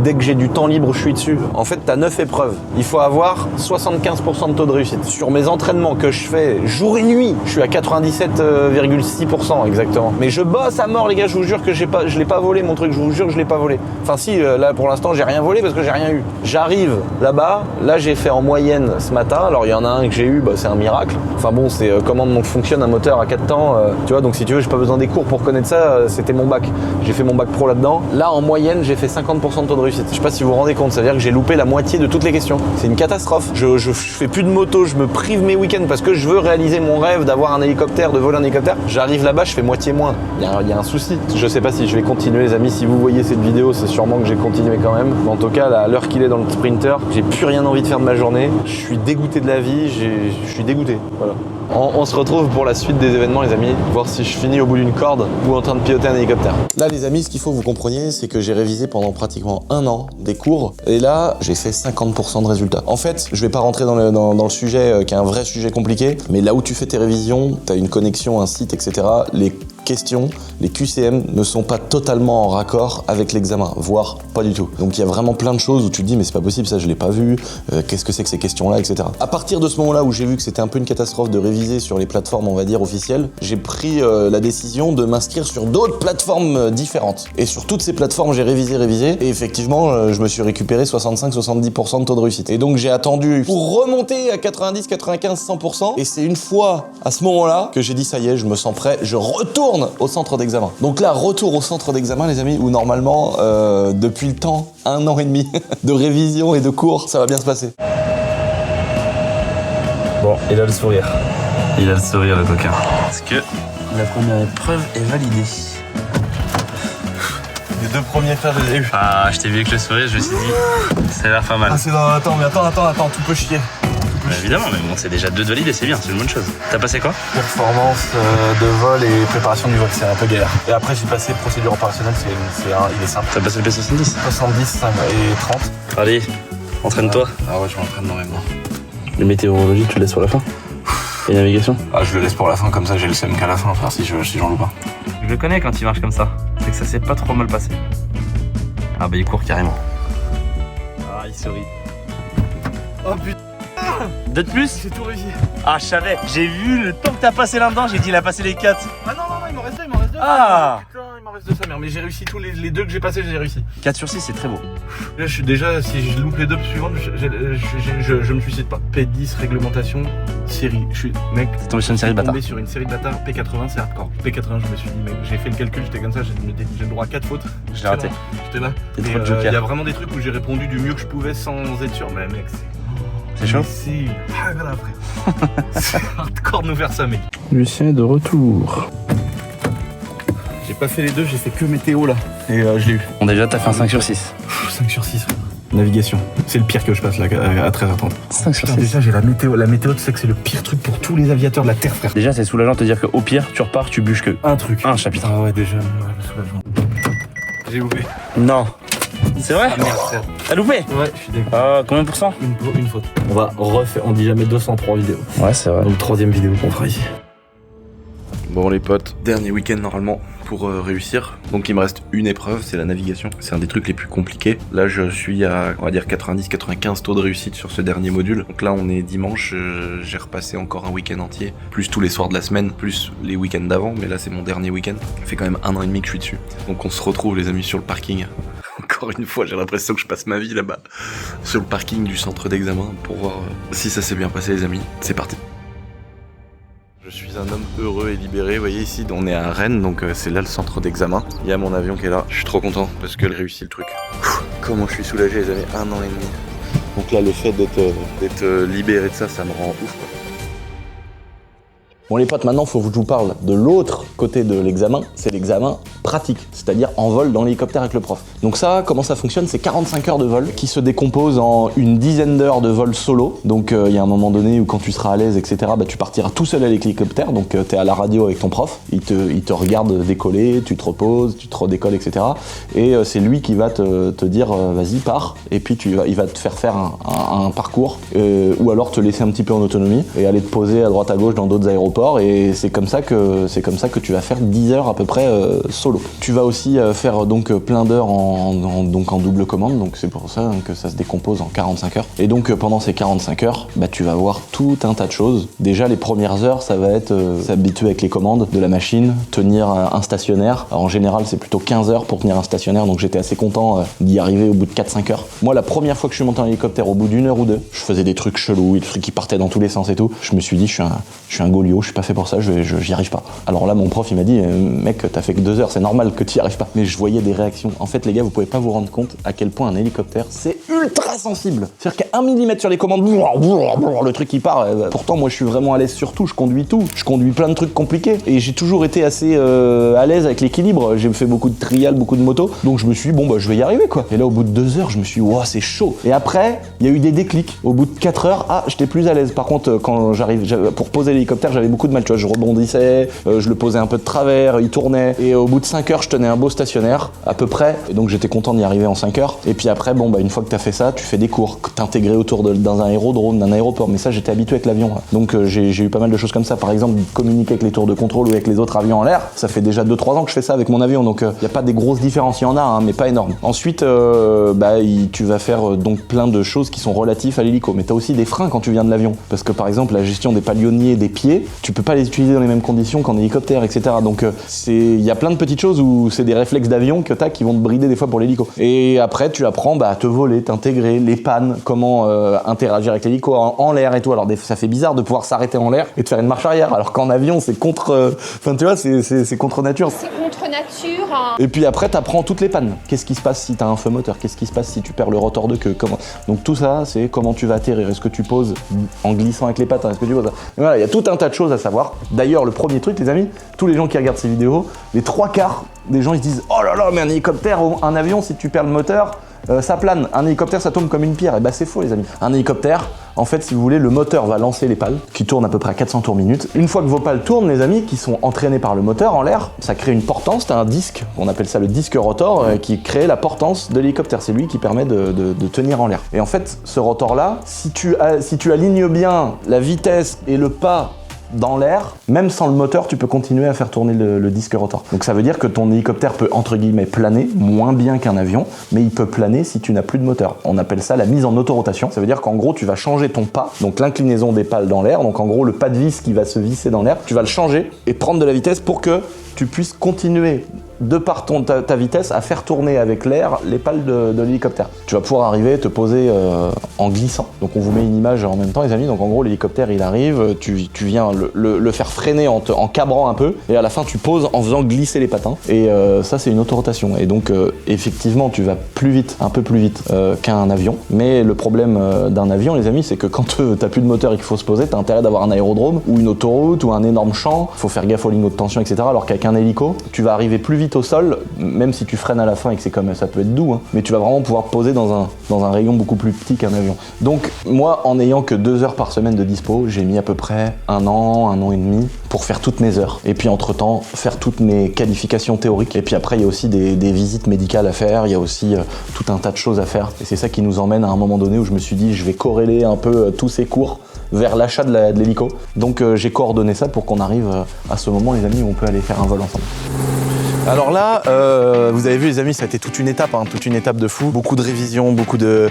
Dès que j'ai du temps libre, je suis dessus. En fait, t'as 9 épreuves. Il faut avoir 75% de taux de réussite. Sur mes entraînements que je fais jour et nuit, je suis à 97,6% exactement. Mais je bosse à mort, les gars, je vous jure que je l'ai pas volé mon truc, je vous jure que je l'ai pas volé. Enfin si, là pour l'instant, j'ai rien volé parce que j'ai rien eu. J'arrive là-bas, là j'ai fait en moyenne ce matin, alors il y en a un que j'ai eu, c'est un miracle. Enfin bon, c'est comment fonctionne un moteur à 4 temps, tu vois, donc si tu veux, j'ai pas besoin des cours pour connaître ça, c'était mon bac. J'ai fait mon bac pro là-dedans. Là, en moyenne, j'ai fait 50% de taux de réussite. Je sais pas si vous vous rendez compte, ça veut dire que j'ai loupé la moitié de toutes les questions. C'est une catastrophe. Je fais plus de moto, je me prive mes week-ends parce que je veux réaliser mon rêve d'avoir un hélicoptère, de voler un hélicoptère. J'arrive là-bas, je fais moitié moins. Il y a un souci. Je sais pas si je vais continuer les amis, si vous voyez cette vidéo, c'est sûrement que j'ai continué quand même. Mais en tout cas, à l'heure qu'il est dans le sprinter, j'ai plus rien envie de faire de ma journée. Je suis dégoûté de la vie, je suis dégoûté. Voilà. On se retrouve pour la suite des événements les amis, voir si je finis au bout d'une corde ou en train de piloter un hélicoptère. Là les amis, ce qu'il faut que vous compreniez, c'est que j'ai révisé pendant pratiquement 1 an des cours et là j'ai fait 50% de résultats. En fait, je vais pas rentrer dans le sujet qui est un vrai sujet compliqué, mais là où tu fais tes révisions, tu as une connexion, un site, etc. Les questions, les QCM ne sont pas totalement en raccord avec l'examen, voire pas du tout. Donc il y a vraiment plein de choses où tu te dis mais c'est pas possible, ça je l'ai pas vu, qu'est-ce que c'est que ces questions-là, etc. À partir de ce moment-là où j'ai vu que c'était un peu une catastrophe de réviser sur les plateformes, on va dire, officielles, j'ai pris la décision de m'inscrire sur d'autres plateformes différentes. Et sur toutes ces plateformes, j'ai révisé, et effectivement, je me suis récupéré 65-70% de taux de réussite. Et donc j'ai attendu pour remonter à 90, 95, 100%. Et c'est une fois à ce moment-là que j'ai dit ça y est, je me sens prêt, je retourne au centre d'examen. Donc là, retour au centre d'examen, les amis, où normalement, depuis le temps, 1 an et demi de révision et de cours, ça va bien se passer. Bon, il a le sourire. Il a le sourire, le coquin. Parce que la première épreuve est validée. Les 2 premiers frères, je les ai eus. Ah, je t'ai vu avec le sourire, je me suis dit, ça a l'air pas mal. Ah, c'est dans... Attends, tout peut chier. Bah, évidemment, mais bon, c'est déjà 2 de validés, c'est bien, c'est une bonne chose. T'as passé quoi? Performance de vol et préparation du vol, c'est un peu galère. Et après, j'ai passé procédure opérationnelle, il est simple. T'as passé le P70? 70, 5 et 30. Allez, entraîne-toi. Ah ouais, je m'entraîne énormément. Les météorologies, tu le laisses pour la fin? Et navigation? Ah, je le laisse pour la fin, comme ça j'ai le seum qu'à la fin, frère, si j'en loupe pas. Je le connais quand il marche comme ça. C'est que ça s'est pas trop mal passé. Ah bah il court carrément. Ah, il sourit. Oh putain! 2 de plus? J'ai tout réussi. Ah, je savais, j'ai vu le temps que t'as passé là-dedans, j'ai dit il a passé les 4. Ah non, il m'en reste 2, Ah! Putain, il m'en palmarès de sa mère, mais j'ai réussi tous les deux que j'ai passés, j'ai réussi. 4 sur 6, c'est très beau. Là, je suis déjà, si je loupe les deux suivantes, je me suicide pas. P10, réglementation, série. Je suis, mec, T'es tombé sur une série de bâtards. tombé sur une série de bâtards. P80, c'est hardcore. P80, je me suis dit, mec, j'ai fait le calcul, j'étais comme ça, j'ai le droit à 4 fautes. Je l'ai raté. J'étais là. T'es Et trop de joker. il y a vraiment des trucs où j'ai répondu du mieux que je pouvais sans être sûr. Mais mec, C'est chaud. c'est grave, frère. C'est hardcore de nous faire ça, mec. Lucien est de retour. J'ai pas fait les deux, j'ai fait que météo là. Et je l'ai eu. Bon, déjà, t'as fait un 5 sur 6. 5 sur 6. Navigation. C'est le pire que je passe là à 13h30. 5 sur Putain, 6. déjà j'ai la météo. La météo, tu sais que c'est le pire truc pour tous les aviateurs de la Terre, frère. Déjà, c'est soulageant de te dire qu'au pire, tu repars, tu bûches que Un truc. un chapitre. Ah ouais, déjà, ouais, le soulagement. J'ai loupé. Non. C'est vrai? Ah merde, frère. T'as loupé? Ouais, je suis dégoûté. Combien pour cent? Une faute. On va refaire, on dit jamais 203 vidéos. Ouais, c'est vrai. Donc troisième vidéo qu'on fera ici. Bon les potes, dernier week-end normalement pour réussir. Donc il me reste une épreuve, c'est la navigation. C'est un des trucs les plus compliqués. Là je suis à, on va dire 90-95 taux de réussite sur ce dernier module. Donc là on est dimanche, j'ai repassé encore un week-end entier, plus tous les soirs de la semaine, plus les week-ends d'avant. Mais là c'est mon dernier week-end. Ça fait quand même 1 an et demi que je suis dessus. Donc on se retrouve les amis sur le parking. Encore une fois, j'ai l'impression que je passe ma vie là-bas, sur le parking du centre d'examen, pour voir si ça s'est bien passé les amis. C'est parti. Je suis un homme heureux et libéré, vous voyez ici on est à Rennes, donc c'est là le centre d'examen. Il y a mon avion qui est là, je suis trop content parce qu'elle réussit le truc. Comment je suis soulagé les amis, 1 an et demi. Donc là le fait d'être libéré de ça, ça me rend ouf quoi. Bon les potes, maintenant faut que je vous parle de l'autre côté de l'examen, c'est l'examen pratique, c'est-à-dire en vol dans l'hélicoptère avec le prof. Donc ça, comment ça fonctionne? C'est 45 heures de vol qui se décomposent en une dizaine d'heures de vol solo. Donc il y a un moment donné où quand tu seras à l'aise, etc., bah, tu partiras tout seul avec l'hélicoptère, donc t'es à la radio avec ton prof, il te regarde décoller, tu te reposes, tu te redécolles, etc. Et c'est lui qui va te dire vas-y pars, et puis il va te faire un parcours, ou alors te laisser un petit peu en autonomie et aller te poser à droite à gauche dans d'autres aéroports. Et c'est comme ça que tu vas faire 10 heures à peu près solo. Tu vas aussi faire donc plein d'heures en double commande, donc c'est pour ça que ça se décompose en 45 heures. Et donc pendant ces 45 heures, bah, tu vas voir tout un tas de choses. Déjà les premières heures, ça va être s'habituer avec les commandes de la machine, tenir un stationnaire. Alors, en général c'est plutôt 15 heures pour tenir un stationnaire, donc j'étais assez content d'y arriver au bout de 4-5 heures. Moi la première fois que je suis monté en hélicoptère, au bout d'1 heure ou 2, je faisais des trucs chelous, des trucs qui partaient dans tous les sens et tout. Je me suis dit je suis un goliot, je suis pas fait pour ça, j'y arrive pas. Alors là mon prof il m'a dit mec t'as fait que 2 heures, c'est normal que tu y arrives pas. Mais je voyais des réactions. En fait les gars vous pouvez pas vous rendre compte à quel point un hélicoptère c'est ultra sensible. C'est-à-dire qu'à 1 mm sur les commandes, le truc qui part. Pourtant moi je suis vraiment à l'aise sur tout, je conduis plein de trucs compliqués et j'ai toujours été assez à l'aise avec l'équilibre. J'ai fait beaucoup de trial, beaucoup de motos, donc je me suis dit bon bah je vais y arriver quoi. Et là au bout de 2 heures je me suis dit wow c'est chaud. Et après il y a eu des déclics. Au bout de 4 heures j'étais plus à l'aise. Par contre quand pour poser l'hélicoptère j'avais beaucoup de mal, tu vois, je rebondissais, je le posais un peu de travers, il tournait, et au bout de 5 heures je tenais un beau stationnaire à peu près, et donc j'étais content d'y arriver en 5 heures. Et puis après bon bah une fois que t'as fait ça, tu fais des cours, t'intégrer autour dans un aérodrome, d'un aéroport, mais ça j'étais habitué avec l'avion, donc j'ai eu pas mal de choses comme ça. Par exemple communiquer avec les tours de contrôle ou avec les autres avions en l'air, ça fait déjà 2-3 ans que je fais ça avec mon avion, donc y a pas des grosses différences, il y en a mais pas énorme. Ensuite tu vas faire donc plein de choses qui sont relatives à l'hélico, mais t'as aussi des freins quand tu viens de l'avion, parce que par exemple la gestion des palionniers des pieds, tu peux pas les utiliser dans les mêmes conditions qu'en hélicoptère, etc. Donc il y a plein de petites choses où c'est des réflexes d'avion que t'as qui vont te brider des fois pour l'hélico. Et après tu apprends à te voler, t'intégrer, les pannes, comment interagir avec l'hélico en l'air et tout. Alors ça fait bizarre de pouvoir s'arrêter en l'air et de faire une marche arrière, alors qu'en avion c'est contre... Enfin tu vois, c'est contre nature. C'est contre nature. Hein. Et puis après t'apprends toutes les pannes. Qu'est-ce qui se passe si t'as un feu moteur? Qu'est-ce qui se passe si tu perds le rotor de queue? Donc tout ça c'est comment tu vas atterrir. Est-ce que tu poses en glissant avec les pattes? Est-ce que tu poses... Et voilà, il y a tout un tas de choses à savoir. D'ailleurs, le premier truc, les amis, tous les gens qui regardent ces vidéos, les 3/4 des gens ils se disent oh là là, mais un hélicoptère, un avion, si tu perds le moteur, ça plane. Un hélicoptère, ça tombe comme une pierre. Et bah c'est faux, les amis. Un hélicoptère, en fait, si vous voulez, le moteur va lancer les pales qui tournent à peu près à 400 tours minute. Une fois que vos pales tournent, les amis, qui sont entraînées par le moteur en l'air, ça crée une portance. T'as un disque, on appelle ça le disque rotor, qui crée la portance de l'hélicoptère. C'est lui qui permet de tenir en l'air. Et en fait, ce rotor-là, si tu alignes bien la vitesse et le pas dans l'air, même sans le moteur, tu peux continuer à faire tourner le disque rotor. Donc ça veut dire que ton hélicoptère peut entre guillemets planer, moins bien qu'un avion, mais il peut planer si tu n'as plus de moteur. On appelle ça la mise en autorotation. Ça veut dire qu'en gros, tu vas changer ton pas, donc l'inclinaison des pales dans l'air, donc en gros le pas de vis qui va se visser dans l'air, tu vas le changer et prendre de la vitesse pour que tu puisses continuer de par ta vitesse à faire tourner avec l'air les pales de l'hélicoptère. Tu vas pouvoir arriver, te poser en glissant. Donc on vous met une image en même temps les amis. Donc en gros l'hélicoptère il arrive, tu viens le faire freiner en cabrant un peu et à la fin tu poses en faisant glisser les patins. Et ça c'est une autorotation. Et donc effectivement tu vas plus vite, un peu plus vite qu'un avion. Mais le problème d'un avion les amis c'est que quand t'as plus de moteur et qu'il faut se poser, t'as intérêt d'avoir un aérodrome ou une autoroute ou un énorme champ. Faut faire gaffe aux lignes haute tension etc. Alors qu'avec un hélico, tu vas arriver plus vite au sol, même si tu freines à la fin et que c'est comme ça peut être doux, hein, mais tu vas vraiment pouvoir te poser dans un rayon beaucoup plus petit qu'un avion. Donc moi, en n'ayant que 2 heures par semaine de dispo, j'ai mis à peu près 1 an et demi pour faire toutes mes heures. Et puis entre-temps, faire toutes mes qualifications théoriques. Et puis après, il y a aussi des visites médicales à faire, il y a aussi tout un tas de choses à faire. Et c'est ça qui nous emmène à un moment donné où je me suis dit, je vais corréler un peu tous ces cours vers l'achat de l'hélico. Donc j'ai coordonné ça pour qu'on arrive à ce moment, les amis, où on peut aller faire un vol ensemble. Alors là, vous avez vu les amis, ça a été toute une étape de fou. Beaucoup de révisions, beaucoup de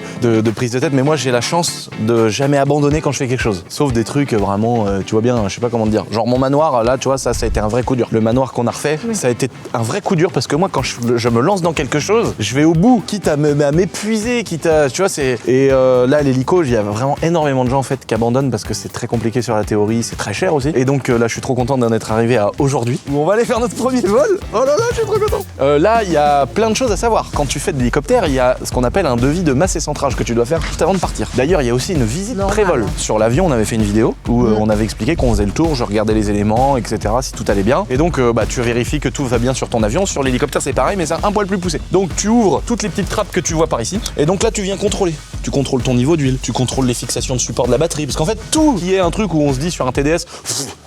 prises de tête. Mais moi, j'ai la chance de jamais abandonner quand je fais quelque chose. Sauf des trucs vraiment, tu vois bien, je sais pas comment te dire. Genre mon manoir, là, tu vois, ça a été un vrai coup dur. Le manoir qu'on a refait, ça a été un vrai coup dur parce que moi, quand je me lance dans quelque chose, je vais au bout, quitte à m'épuiser, quitte à, tu vois, c'est... Et là, l'hélico, il y a vraiment énormément de gens en fait qui abandonnent parce que c'est très compliqué sur la théorie, c'est très cher aussi. Et donc là, je suis trop content d'en être arrivé à aujourd'hui où on va aller faire notre premier vol. Oh là là, je suis trop content. Là, il y a plein de choses à savoir. Quand tu fais de l'hélicoptère, il y a ce qu'on appelle un devis de masse et centrage que tu dois faire juste avant de partir. D'ailleurs, il y a aussi une visite pré-vol. Sur l'avion, on avait fait une vidéo où on avait expliqué qu'on faisait le tour, je regardais les éléments, etc., si tout allait bien. Et donc, tu vérifies que tout va bien sur ton avion. Sur l'hélicoptère, c'est pareil, mais c'est un poil plus poussé. Donc, tu ouvres toutes les petites trappes que tu vois par ici. Et donc là, tu viens contrôler. Tu contrôles ton niveau d'huile, tu contrôles les fixations de support de la batterie. Parce qu'en fait, tout qui est un truc où on se dit sur un TDS,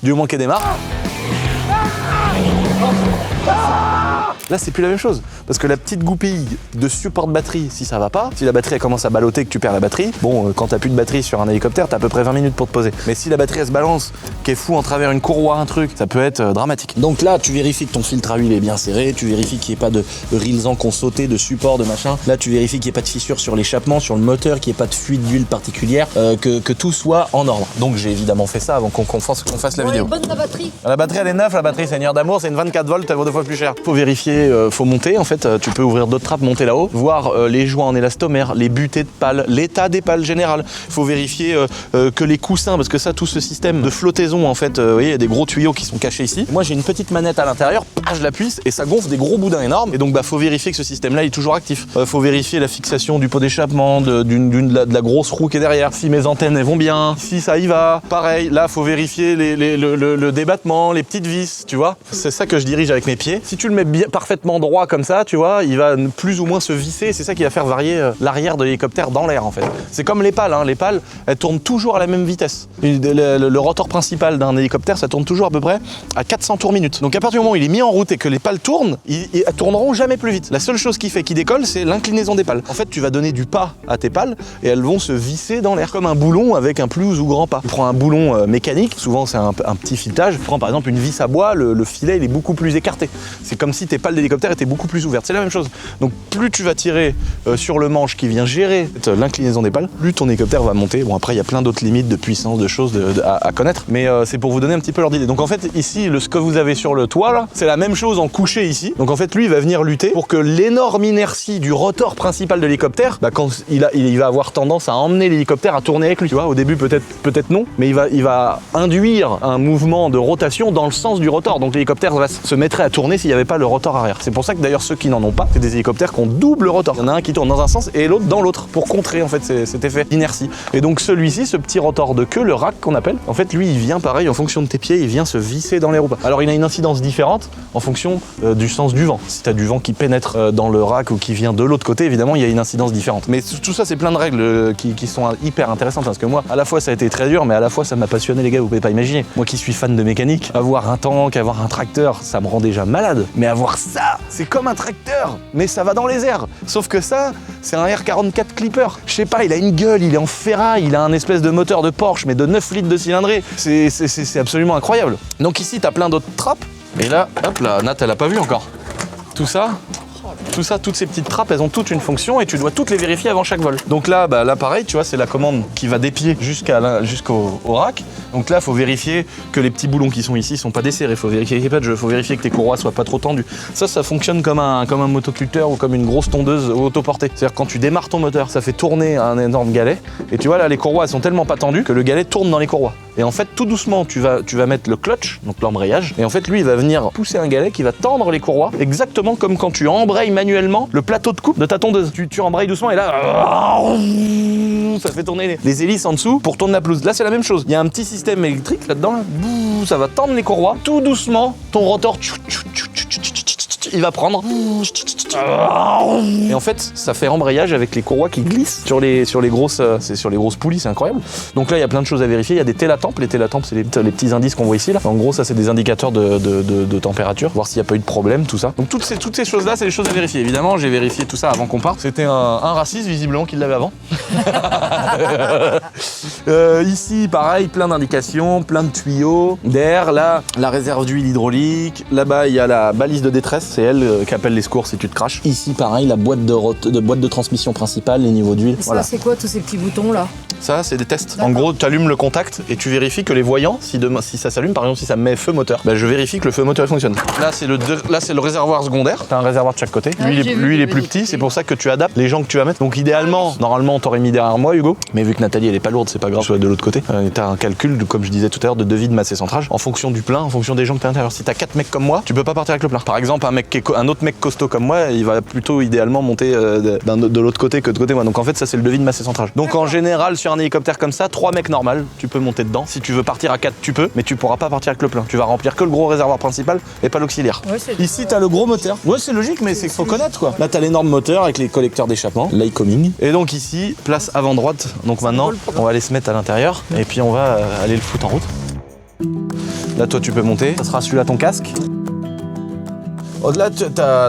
du moment qu'elle démarre. Là, c'est plus la même chose. Parce que la petite goupille de support de batterie, si ça va pas, si la batterie elle commence à balloter et que tu perds la batterie, bon, quand t'as plus de batterie sur un hélicoptère, t'as à peu près 20 minutes pour te poser. Mais si la batterie elle se balance, qu'elle fout en travers une courroie, un truc, ça peut être dramatique. Donc là, tu vérifies que ton filtre à huile est bien serré, tu vérifies qu'il n'y ait pas de rilsans qu'on sauté, de support, de machin. Là, tu vérifies qu'il n'y ait pas de fissure sur l'échappement, sur le moteur, qu'il n'y ait pas de fuite d'huile particulière, que tout soit en ordre. Donc j'ai évidemment fait ça avant qu'on fasse la vidéo. Elle est bonne la batterie. La batterie elle est neuve, la batterie Seigneur d'amour, c'est une 24 volts, elle vaut 2 fois plus cher. Faut vérifier, faut monter en fait, tu peux ouvrir d'autres trappes, monter là-haut, voir les joints en élastomère, les butées de pales, l'état des pales générales. Faut vérifier que les coussins, parce que ça, tout ce système de flottaison en fait, vous voyez, il y a des gros tuyaux qui sont cachés ici. Moi j'ai une petite manette à l'intérieur, je l'appuie et ça gonfle des gros boudins énormes. Et donc faut vérifier que ce système-là est toujours actif. Faut vérifier la fixation du pot d'échappement, de la grosse roue qui est derrière, si mes antennes elles vont bien, si ça y va. Pareil, là faut vérifier le débattement, les petites vis, tu vois. C'est ça que je dirige avec mes pieds. Si tu le mets bien parfaitement droit comme ça, tu vois, il va plus ou moins se visser. C'est ça qui va faire varier l'arrière de l'hélicoptère dans l'air en fait. C'est comme les pales, hein. Les pales, elles tournent toujours à la même vitesse. Le rotor principal d'un hélicoptère, ça tourne toujours à peu près à 400 tours minute. Donc à partir du moment où il est mis en route et que les pales tournent, elles tourneront jamais plus vite. La seule chose qui fait qu'ils décollent, c'est l'inclinaison des pales. En fait, tu vas donner du pas à tes pales et elles vont se visser dans l'air comme un boulon avec un plus ou grand pas. Tu prends un boulon mécanique, souvent c'est un petit filetage. Tu prends par exemple une vis à bois, le filet il est beaucoup plus écarté. C'est comme si tes pales d'hélicoptère étaient beaucoup plus ouvertes. C'est la même chose. Donc plus tu vas tirer sur le manche qui vient gérer l'inclinaison des pales, plus ton hélicoptère va monter. Bon après il y a plein d'autres limites de puissance, de choses à connaître, mais c'est pour vous donner un petit peu l'ordre d'idée. Donc en fait ici ce que vous avez sur le toit là, c'est la même chose en couché ici. Donc en fait lui il va venir lutter pour que l'énorme inertie du rotor principal de l'hélicoptère, quand il va avoir tendance à emmener l'hélicoptère à tourner avec lui. Tu vois, au début peut-être non, mais il va induire un mouvement de rotation dans le sens du rotor. Donc l'hélicoptère se mettrait à tourner s'il n'y avait pas le rotor arrière. C'est pour ça que d'ailleurs ceux qui n'en ont pas, c'est des hélicoptères qui ont double rotor. Il y en a un qui tourne dans un sens et l'autre dans l'autre pour contrer en fait cet effet d'inertie. Et donc celui-ci, ce petit rotor de queue, le rack qu'on appelle, en fait lui il vient pareil en fonction de tes pieds, il vient se visser dans les roues. Alors il a une incidence différente en fonction du sens du vent. Si tu as du vent qui pénètre dans le rack ou qui vient de l'autre côté, évidemment il y a une incidence différente. Mais tout ça c'est plein de règles qui sont hyper intéressantes parce que moi à la fois ça a été très dur mais à la fois ça m'a passionné les gars, vous pouvez pas imaginer. Moi qui suis fan de mécanique, avoir un tank, avoir un tracteur, ça me rend déjà malade. Mais avoir ça, c'est comme un tracteur, mais ça va dans les airs. Sauf que ça, c'est un R44 Clipper. Je sais pas, il a une gueule, il est en ferraille, il a un espèce de moteur de Porsche mais de 9 litres de cylindrée. C'est absolument incroyable. Donc ici t'as plein d'autres trappes. Et là, hop là, Nat elle a pas vu encore. Tout ça, Tout ça, toutes ces petites trappes, elles ont toutes une fonction et tu dois toutes les vérifier avant chaque vol. Donc là, là pareil, tu vois, c'est la commande qui va des pieds jusqu'au rack. Donc là, il faut vérifier que les petits boulons qui sont ici sont pas desserrés. Il faut vérifier qu'il n'y ait pas de jeu. Il faut vérifier que tes courroies soient pas trop tendues. Ça fonctionne comme un motoculteur ou comme une grosse tondeuse autoportée. C'est-à-dire quand tu démarres ton moteur, ça fait tourner un énorme galet. Et tu vois là, les courroies elles sont tellement pas tendues que le galet tourne dans les courroies. Et en fait, tout doucement, tu vas mettre le clutch, donc l'embrayage. Et en fait, lui, il va venir pousser un galet qui va tendre les courroies, exactement comme quand tu embrayes manuellement le plateau de coupe de ta tondeuse. Tu embrayes doucement et là, ça fait tourner les hélices en dessous pour tourner la pelouse. Là, c'est la même chose. Il y a un petit système électrique là-dedans. Là. Ça va tendre les courroies. Tout doucement, ton rotor, il va prendre. Et en fait, ça fait embrayage avec les courroies qui glissent sur les grosses poulies. C'est incroyable. Donc là, il y a plein de choses à vérifier. Il y a des télatampes. Les télatampes, c'est les petits indices qu'on voit ici. Là. En gros, ça, c'est des indicateurs de température, voir s'il n'y a pas eu de problème, tout ça. Donc toutes ces choses-là, c'est les choses à vérifier. Évidemment, j'ai vérifié tout ça avant qu'on parte. C'était un raciste, visiblement, qui l'avait avant. Ici, pareil, plein d'indications, plein de tuyaux d'air. Là, la réserve d'huile hydraulique. Là-bas, il y a la balise de détresse. C'est elle qui appelle les secours si tu te craches. Ici, pareil, la boîte de transmission principale, les niveaux d'huile. Ça, c'est quoi tous ces petits boutons là? Ça, c'est des tests. En gros, tu allumes le contact et tu vérifies que les voyants, si ça s'allume, par exemple, si ça met feu moteur, je vérifie que le feu moteur fonctionne. Là, c'est le réservoir secondaire. T'as un réservoir de chaque côté. Lui, il est plus petit. C'est pour ça que tu adaptes les gens que tu vas mettre. Donc, idéalement, normalement, on t'aurait mis derrière moi, Hugo. Mais vu que Nathalie, elle est pas lourde, c'est pas grave. Je sois de l'autre côté. T'as un calcul, comme je disais tout à l'heure, de devis de masse et centrage en fonction du plein, en fonction des gens que t'as à l'intérieur. Si t'as 4 mecs comme moi, tu peux pas partir avec le plein. Par exemple, un autre mec costaud comme moi, il va plutôt idéalement monter de l'autre côté que de côté moi. Donc en fait, ça c'est le devis de masse et centrage. Donc en général, sur un hélicoptère comme ça, 3 mecs normal, tu peux monter dedans. Si tu veux partir à 4, tu peux, mais tu pourras pas partir avec le plein. Tu vas remplir que le gros réservoir principal et pas l'auxiliaire. Ouais, ici, t'as le gros moteur. Ouais, c'est logique, mais c'est qu'il faut connaître quoi. Là, t'as l'énorme moteur avec les collecteurs d'échappement, l'Icoming. Et donc ici, place avant droite. Donc maintenant, on va aller se mettre à l'intérieur et puis on va aller le foutre en route. Là, toi, tu peux monter. Ça sera celui-là ton casque. Au-delà,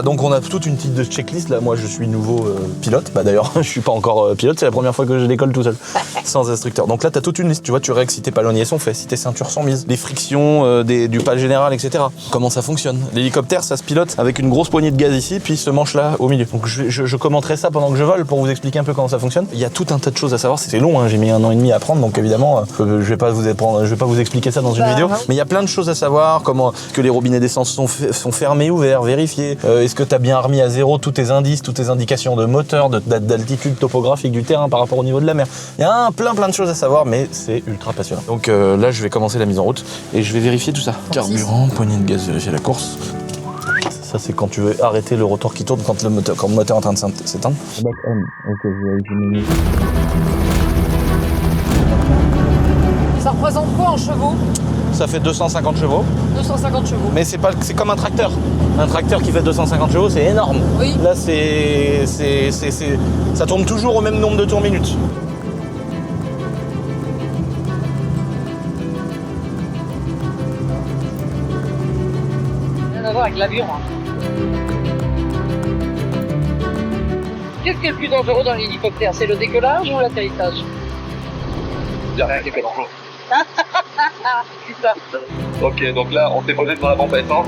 donc on a toute une petite checklist. Là, moi, je suis nouveau pilote. D'ailleurs, je suis pas encore pilote. C'est la première fois que je décolle tout seul, sans instructeur. Donc là, t'as toute une liste. Tu vois, tu règles si tes palonniers sont faits, si tes ceintures sont mises, les frictions du pal général, etc. Comment ça fonctionne. L'hélicoptère, ça se pilote avec une grosse poignée de gaz ici, puis ce manche-là au milieu. Donc je commenterai ça pendant que je vole pour vous expliquer un peu comment ça fonctionne. Il y a tout un tas de choses à savoir. C'est long, hein. J'ai mis 1 an et demi à apprendre, donc évidemment, je vais pas vous expliquer ça dans une vidéo. Mais il y a plein de choses à savoir, comment que les robinets d'essence sont fermés, ouverts, vérifier. Est-ce que tu as bien remis à zéro tous tes indices, toutes tes indications de moteur, d'altitude topographique du terrain par rapport au niveau de la mer. Il y a plein de choses à savoir, mais c'est ultra passionnant. Donc là, je vais commencer la mise en route et je vais vérifier tout ça. Carburant, poignée de gaz, vérifier la course. Ça, c'est quand tu veux arrêter le rotor qui tourne quand le moteur est en train de s'éteindre. Ça représente quoi en chevaux? Ça fait 250 chevaux. 250 chevaux. Mais c'est comme un tracteur. Un tracteur qui fait 250 chevaux, c'est énorme. Oui. Là, ça tourne toujours au même nombre de tours minutes. Rien à voir avec l'avion. Hein. Qu'est-ce qui est le plus dangereux dans l'hélicoptère? C'est le décollage ou l'atterrissage? Il n'y a rien qui est dangereux. Putain. Ok, donc là, on s'est posé devant la pompe à essence.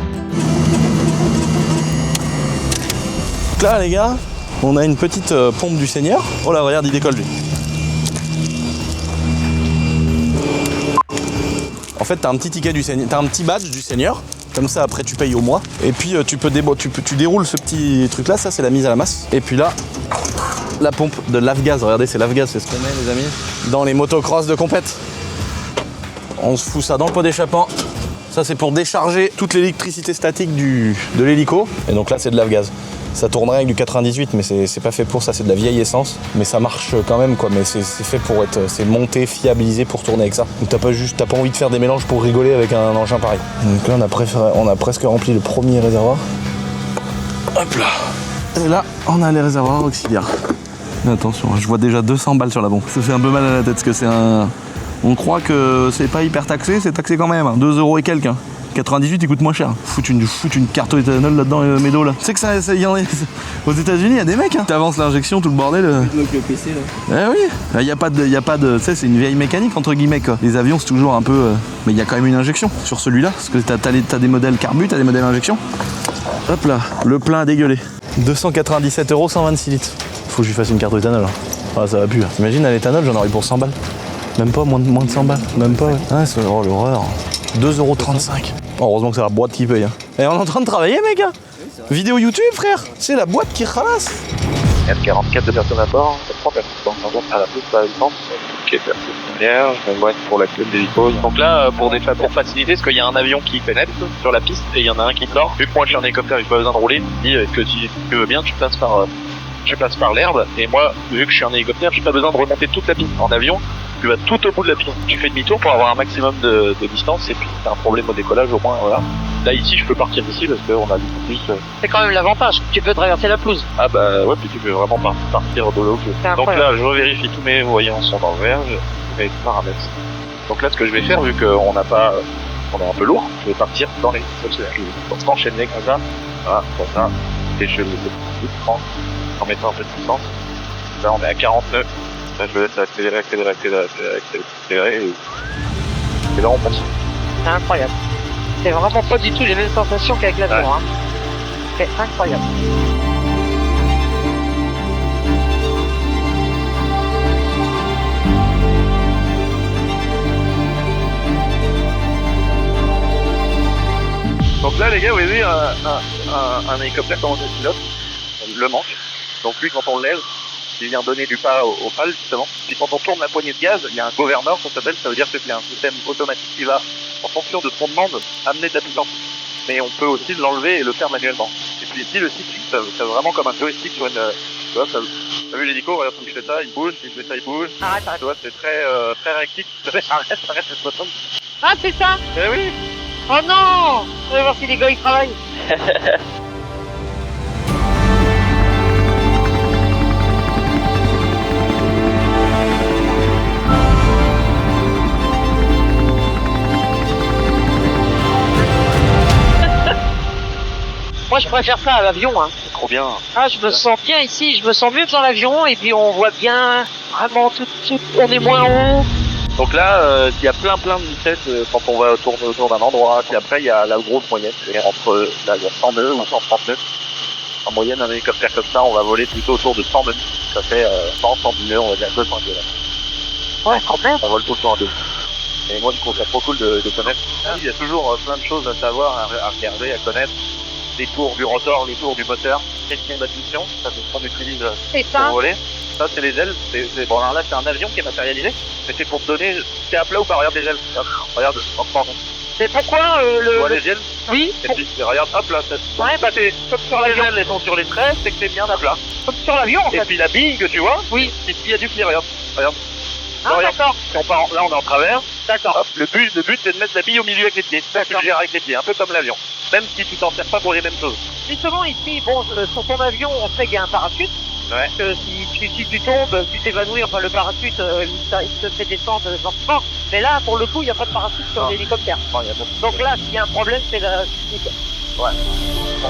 Là, les gars, on a une petite pompe du Seigneur. Oh là, regarde, il décolle lui. En fait, t'as un petit ticket du Seigneur, t'as un petit badge du Seigneur. Comme ça, après, tu payes au mois. Et puis, tu déroules ce petit truc-là. Ça, c'est la mise à la masse. Et puis là, la pompe de l'Avgaz. Regardez, c'est l'Avgaz, c'est ce qu'on met, les amis, dans les motocross de compète. On se fout ça dans le pot d'échappement. Ça, c'est pour décharger toute l'électricité statique de l'hélico. Et donc là, c'est de l'Avgaz. Ça tournerait avec du 98, mais c'est pas fait pour ça, c'est de la vieille essence. Mais ça marche quand même, quoi. Mais c'est fait pour c'est monté, fiabilisé pour tourner avec ça. Donc t'as pas envie de faire des mélanges pour rigoler avec un engin pareil. Donc là, on a presque rempli le premier réservoir. Hop là. Et là, on a les réservoirs auxiliaires. Mais attention, je vois déjà 200 balles sur la bombe. Ça fait un peu mal à la tête, parce que c'est un... On croit que c'est pas hyper taxé, c'est taxé quand même. 2 € et quelques. 98, il coûte moins cher. Foutre une carte au éthanol là-dedans, médo là. Tu sais que ça y en est. Aux États-Unis, il y a des mecs. Hein. T'avances l'injection, tout le bordel. Le PC là. Eh oui. Il y a pas de. Tu sais, c'est une vieille mécanique entre guillemets quoi. Les avions, c'est toujours un peu. Mais il y a quand même une injection sur celui-là, parce que t'as des modèles carbu, t'as des modèles injection. Hop là, le plein a dégueulé. 297 €, 126 litres. Faut que je lui fasse une carte éthanol. Ah, ça va plus. T'imagines, à l'éthanol, j'en aurais pour 100 balles. Même pas, moins de 100 balles. Même pas, ouais. Ah, c'est oh, l'horreur. 2,35 €. Oh, heureusement que c'est la boîte qui paye. Hein. Et on est en train de travailler, mec. Hein. Vidéo YouTube, frère. C'est la boîte qui ralasse. F44 de personnes à bord, 3 personnes à la pousse par exemple. Ok, personne je me vois pour la queue de l'hélico. Donc là, pour faciliter, parce qu'il y a un avion qui pénètre sur la piste et il y en a un qui sort. Vu que moi je suis en hélicoptère, j'ai pas besoin de rouler. Il me dit que si tu veux bien, tu passes par l'herbe. Et moi, vu que je suis en hélicoptère, j'ai pas besoin de remonter toute la piste. En avion, tu vas tout au bout de la piste. Tu fais demi-tour pour avoir un maximum de distance et puis si t'as un problème au décollage, au moins, voilà. Là, ici, je peux partir d'ici parce qu'on a beaucoup plus. C'est quand même l'avantage, tu peux traverser la pelouse. Ah bah ouais, puis tu peux vraiment partir de l'eau. Donc là, je revérifie tous mes voyants sont dans le vert, je mets paramètres. Donc là, ce que je vais faire, vu qu'on n'a pas, on est un peu lourd, je vais partir dans les stationnaires. Donc s'enchaîner comme ça, voilà, comme ça, et je vais le prendre en mettant un peu de puissance. Là, on est à 49. Là, je vais laisser accélérer, et là, on continue. C'est incroyable. C'est vraiment pas du tout les mêmes sensations qu'avec l'avion. Ouais. Hein. C'est incroyable. Donc là, les gars, vous avez vu un hélicoptère comment ça se pilote, le manque. Donc lui, quand on le lève, il vient donner du pas au pal, justement. Puis quand on tourne la poignée de gaz, il y a un gouverneur, ça s'appelle, ça veut dire que c'est un système automatique qui va, en fonction de ce qu'on demande, amener de la puissance. Mais on peut aussi l'enlever et le faire manuellement. Et puis ici, le cycling, c'est vraiment comme un joystick sur une... Tu vois, t'as vu l'hélico, regarde comme je fais ça, il bouge, si je fais ça, il bouge. Arrête. Tu vois, c'est très réactif. Arrête, c'est pas simple. Ah, c'est ça? Eh oui. Oh non! On va voir si les gars, ils travaillent. Moi je préfère ça à l'avion. Hein. C'est trop bien. Ah, je me sens bien ici, je me sens mieux que dans l'avion et puis on voit bien vraiment tout, on est moins haut. Donc là, il y a plein de vitesses quand on va tourner autour d'un endroit. Puis après, il y a la grosse moyenne, c'est entre là, il y a 100 nœuds ou 130 nœuds. En moyenne, un hélicoptère comme ça, on va voler plutôt autour de 100 nœuds. Ça fait 110 nœuds, on va dire 200 km. Ouais, quand même. On vole tout le temps à deux. Et moi, je trouve ça trop cool de connaître. Il y a toujours plein de choses à savoir, à regarder, à connaître. Les tours du rotor, les tours du moteur, question d'admission, ça c'est ce qu'on utilise pour voler. Ça c'est les ailes, bon alors là c'est un avion qui est matérialisé, mais c'est pour te donner, c'est à plat ou pas, regarde les ailes, regarde, en France. C'est pourquoi tu vois les ailes? Oui. Et puis regarde, hop là, ouais, bah c'est comme sur l'avion. Les ailes elles sont sur les traits, c'est que c'est bien à plat. Comme sur l'avion en fait. Et puis la bille que tu vois, oui. Ici il y a du pli, regarde. Ah d'accord. Si on part là on est en travers. D'accord. Le but c'est de mettre la bille au milieu avec les pieds. Ça tu le gères avec les pieds, un peu comme l'avion. Même si tu t'en sers pas pour les mêmes choses. Justement ici, bon, sur ton avion, on sait qu'il y a un parachute. Ouais. Si tu tombes, tu t'évanouis, enfin le parachute, il te fait descendre gentiment. Mais là, pour le coup, il n'y a pas de parachute sur l'hélicoptère. Donc là, s'il y a un problème, c'est la... Ouais. Bon.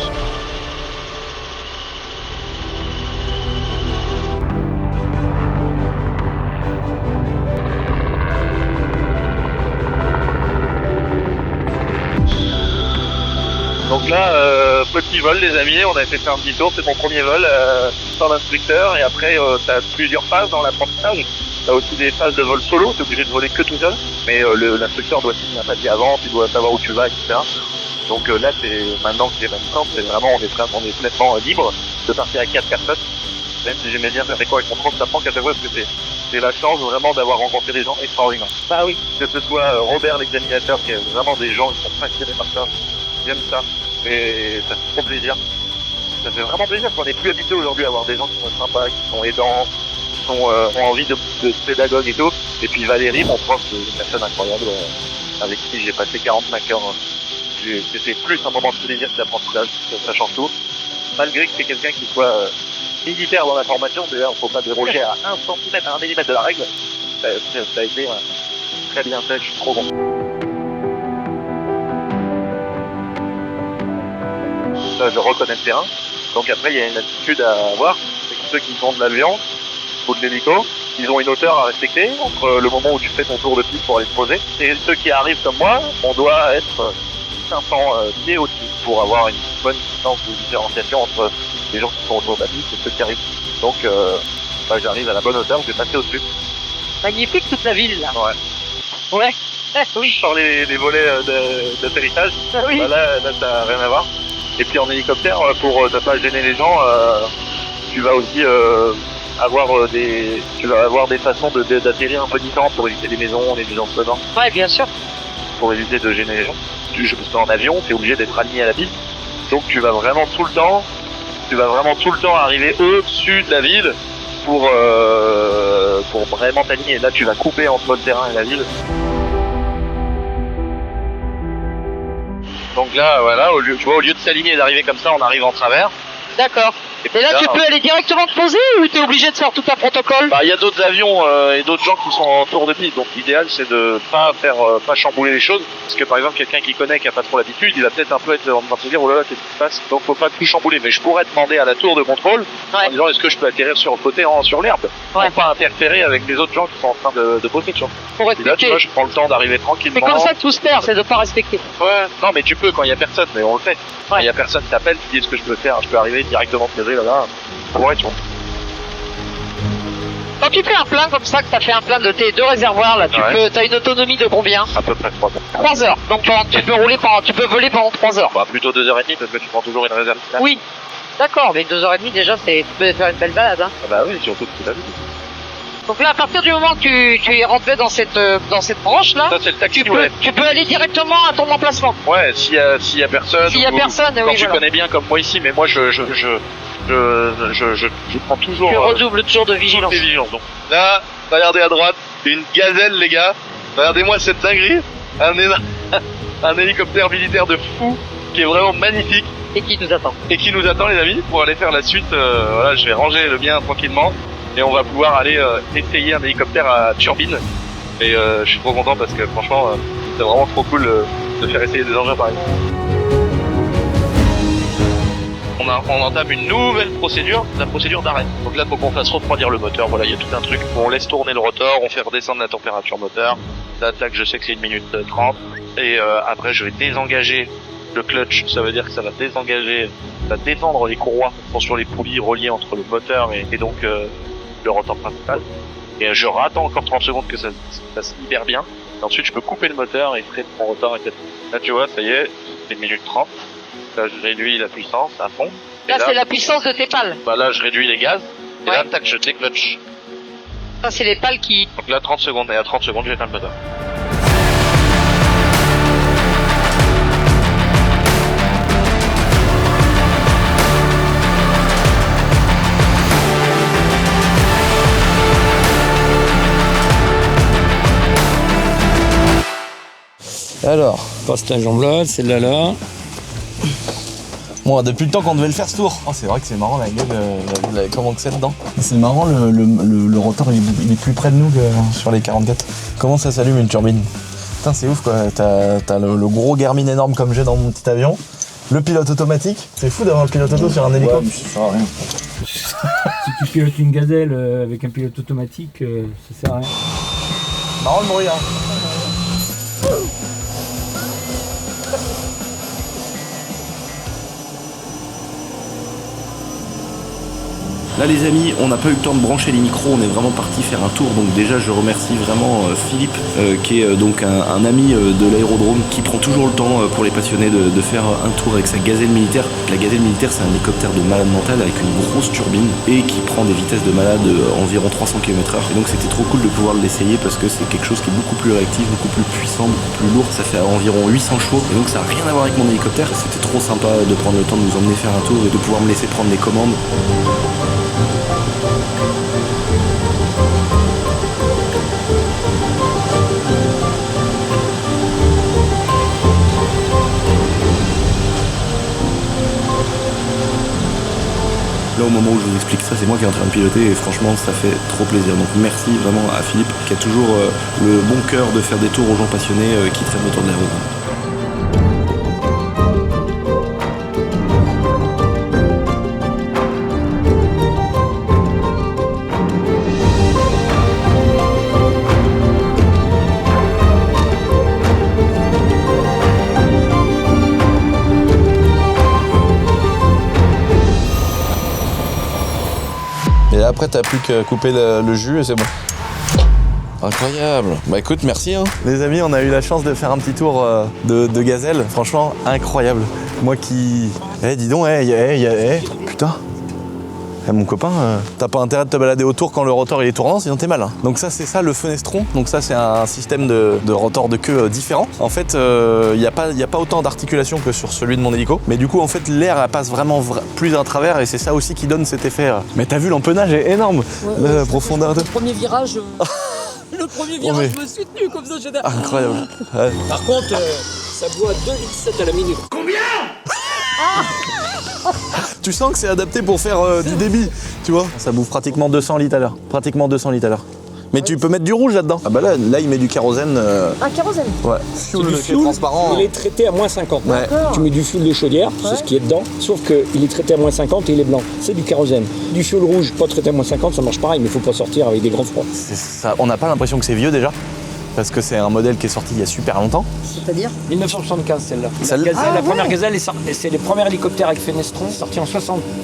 Donc là, petit vol les amis, on a fait un petit tour, c'est mon premier vol sans instructeur et après tu as plusieurs phases dans l'apprentissage. Tu as aussi des phases de vol solo, tu es obligé de voler que tout seul, mais l'instructeur doit signer un papier avant, tu dois savoir où tu vas, etc. Donc là, maintenant que j'ai 20 ans, c'est vraiment, on est complètement libre de partir avec 4 personnes. Même si j'aimais bien faire des cours avec mon prof, ça prend 4 fois parce que c'est la chance vraiment d'avoir rencontré des gens extraordinaires. Bah oui. Que ce soit Robert l'examinateur, qui est vraiment des gens qui sont passionnés par ça. J'aime ça, et ça fait trop plaisir. Ça fait vraiment plaisir qu'on n'est plus habitué aujourd'hui à avoir des gens qui sont sympas, qui sont aidants, qui ont envie de pédagogue et tout. Et puis Valérie, mon prof, une personne incroyable, avec qui j'ai passé 45 heures. C'était plus un moment de plaisir que d'apprentissage, ça change tout. Malgré que c'est quelqu'un qui soit militaire dans la formation, d'ailleurs, il ne faut pas déroger à 1 cm, à 1 mm de la règle. Ça a été très bien fait, je suis trop bon. De reconnaître le terrain. Donc après, il y a une attitude à avoir. C'est que ceux qui font de l'avion ou de l'hélico, ils ont une hauteur à respecter entre le moment où tu fais ton tour de piste pour aller te poser. Et ceux qui arrivent comme moi, on doit être 1500 pieds au-dessus pour avoir une bonne distance de différenciation entre les gens qui sont autour de la piste et ceux qui arrivent. Donc j'arrive à la bonne hauteur, je vais passer au-dessus. Magnifique toute la ville là. Ouais. Ouais. Oui. Sur les volets d'atterrissage, Oui. là t'as rien à voir. Et puis en hélicoptère, pour ne pas gêner les gens, tu vas aussi avoir des façons d'atterrir un peu différentes pour éviter les maisons sonores. Ouais, bien sûr. Pour éviter de gêner les gens. Parce qu'en avion, t'es obligé d'être aligné à la piste. Donc tu vas vraiment tout le temps arriver au-dessus de la ville pour vraiment t'aligner. Là, tu vas couper entre le terrain et la ville. Donc là, voilà, au lieu de s'aligner et d'arriver comme ça, on arrive en travers. D'accord. Et là, tu peux aller directement te poser ou t'es obligé de faire tout un protocole? Il y a d'autres avions et d'autres gens qui sont en tour de piste, donc l'idéal c'est de pas chambouler les choses, parce que par exemple quelqu'un qui connaît, qui a pas trop l'habitude, il va peut-être un peu être en train de se dire oh là là qu'est-ce qui se passe, donc faut pas tout chambouler. Mais je pourrais demander à la tour de contrôle en disant est-ce que je peux atterrir sur le côté sur l'herbe, pour pas interférer avec les autres gens qui sont en train de poser, tu vois. Pour respecter. Et là tu vois, je prends le temps d'arriver tranquillement. C'est comme ça que tout se perd, c'est de pas respecter. Ouais, non mais tu peux quand il y a personne, mais on le fait. Quand il y a personne qui t'appelle, tu dis est-ce que je peux faire, je peux arriver directement poser là-bas. Ouais, tu vois. Quand tu fais un plein comme ça, que t'as fait un plein de tes deux réservoirs là, t'as une autonomie de combien? À peu près 3 heures. 3 heures. Donc tu peux voler pendant 3 heures. Plutôt 2h30 parce que tu prends toujours une réserve. Oui. D'accord, mais 2h30 déjà, tu peux faire une belle balade, hein. Ah bah oui, surtout que tu l'as vu. Donc là, à partir du moment que tu es rentré dans cette branche là, ça, c'est le taxi, tu peux aller directement à ton emplacement. Ouais, s'il y a personne. S'il y a personne, quand tu connais bien comme moi ici, mais moi je prends toujours. Tu redoubles toujours de vigilance. Donc là, regardez à droite, une gazelle les gars. Regardez-moi cette dinguerie, un hélicoptère militaire de fou qui est vraiment magnifique. Et qui nous attend. Et qui nous attend les amis pour aller faire la suite. Voilà, je vais ranger le mien tranquillement. Et on va pouvoir aller essayer un hélicoptère à turbine. Et je suis trop content parce que franchement, c'est vraiment trop cool de faire essayer des engins pareils. On entame une nouvelle procédure, la procédure d'arrêt. Donc là, il faut qu'on fasse refroidir le moteur. Voilà, il y a tout un truc. On laisse tourner le rotor, on fait redescendre la température moteur. Là, je sais que c'est 1 minute 30. Et après, je vais désengager le clutch. Ça veut dire que ça va désengager, ça va détendre les courroies qui sont sur les poulies reliées entre le moteur et donc le rotor principal. Et je attends encore 30 secondes que ça se libère bien. Et ensuite, je peux couper le moteur et traiter mon rotor. Et là, tu vois, ça y est, c'est 1 minute 30. Là, je réduis la puissance à fond. Là, c'est la puissance de tes pales. Bah là, je réduis les gaz. Et là, tac, je déclutch. Ça, c'est les pales qui... Donc là, 30 secondes. Et à 30 secondes, j'éteins le moteur. Alors, passe la jambe là, celle-là là. Bon, depuis le temps qu'on devait le faire ce tour. Oh, c'est vrai que c'est marrant la gueule, comment que c'est dedans. C'est marrant, le rotor il est plus près de nous que sur les 44. Comment ça s'allume une turbine? Putain, c'est ouf quoi. T'as le gros Garmin énorme comme j'ai dans mon petit avion. Le pilote automatique. C'est fou d'avoir le pilote auto sur un hélicoptère. Ouais, ça sert à rien. Si tu pilotes une gazelle avec un pilote automatique, ça sert à rien. Marrant le bruit, hein. Là les amis, on n'a pas eu le temps de brancher les micros, on est vraiment parti faire un tour. Donc déjà je remercie vraiment Philippe qui est donc un ami de l'aérodrome qui prend toujours le temps pour les passionnés de faire un tour avec sa gazelle militaire. La gazelle militaire c'est un hélicoptère de malade mental avec une grosse turbine et qui prend des vitesses de malade environ 300 km/h. Et donc c'était trop cool de pouvoir l'essayer parce que c'est quelque chose qui est beaucoup plus réactif, beaucoup plus puissant, beaucoup plus lourd. Ça fait environ 800 chevaux et donc ça n'a rien à voir avec mon hélicoptère. C'était trop sympa de prendre le temps de nous emmener faire un tour et de pouvoir me laisser prendre les commandes. Là au moment où je vous explique ça, c'est moi qui est en train de piloter et franchement ça fait trop plaisir. Donc merci vraiment à Philippe qui a toujours le bon cœur de faire des tours aux gens passionnés qui traînent autour de l'aérodrome. après t'as plus qu'à couper le jus et c'est bon. Incroyable. Bah écoute, merci hein. Les amis, on a eu la chance de faire un petit tour de gazelle. Franchement, incroyable. Moi qui... dis donc, putain. Mon copain, t'as pas intérêt de te balader autour quand le rotor il est tournant, sinon t'es mal. Hein. Donc ça c'est ça le fenestron. Donc ça c'est un système de rotor de queue différent. En fait, y a pas autant d'articulation que sur celui de mon hélico. Mais du coup en fait l'air passe vraiment plus à travers et c'est ça aussi qui donne cet effet. Mais t'as vu l'empennage est énorme. La profondeur de... Le premier virage, je me suis tenu comme ça. Incroyable. Ouais. Par contre, ça boit 2,7 litres à la minute. Combien Tu sens que c'est adapté pour faire du débit, tu vois. Ça bouffe pratiquement 200 litres à l'heure. Mais tu peux mettre du rouge là-dedans. Ah bah là il met du kérosène. Un kérosène. Ouais. C'est du fuel transparent. Il est traité à moins 50. Ouais. Tu mets du fuel de chaudière, c'est ce qui est dedans. Sauf qu'il est traité à moins 50 et il est blanc. C'est du kérosène. Du fuel rouge, pas traité à moins 50, ça marche pareil, mais il faut pas sortir avec des grands froids. Ça, on n'a pas l'impression que c'est vieux déjà. Parce que c'est un modèle qui est sorti il y a super longtemps. C'est-à-dire 1975 celle-là. La première gazelle, c'est les premiers hélicoptères avec fenestron, sortis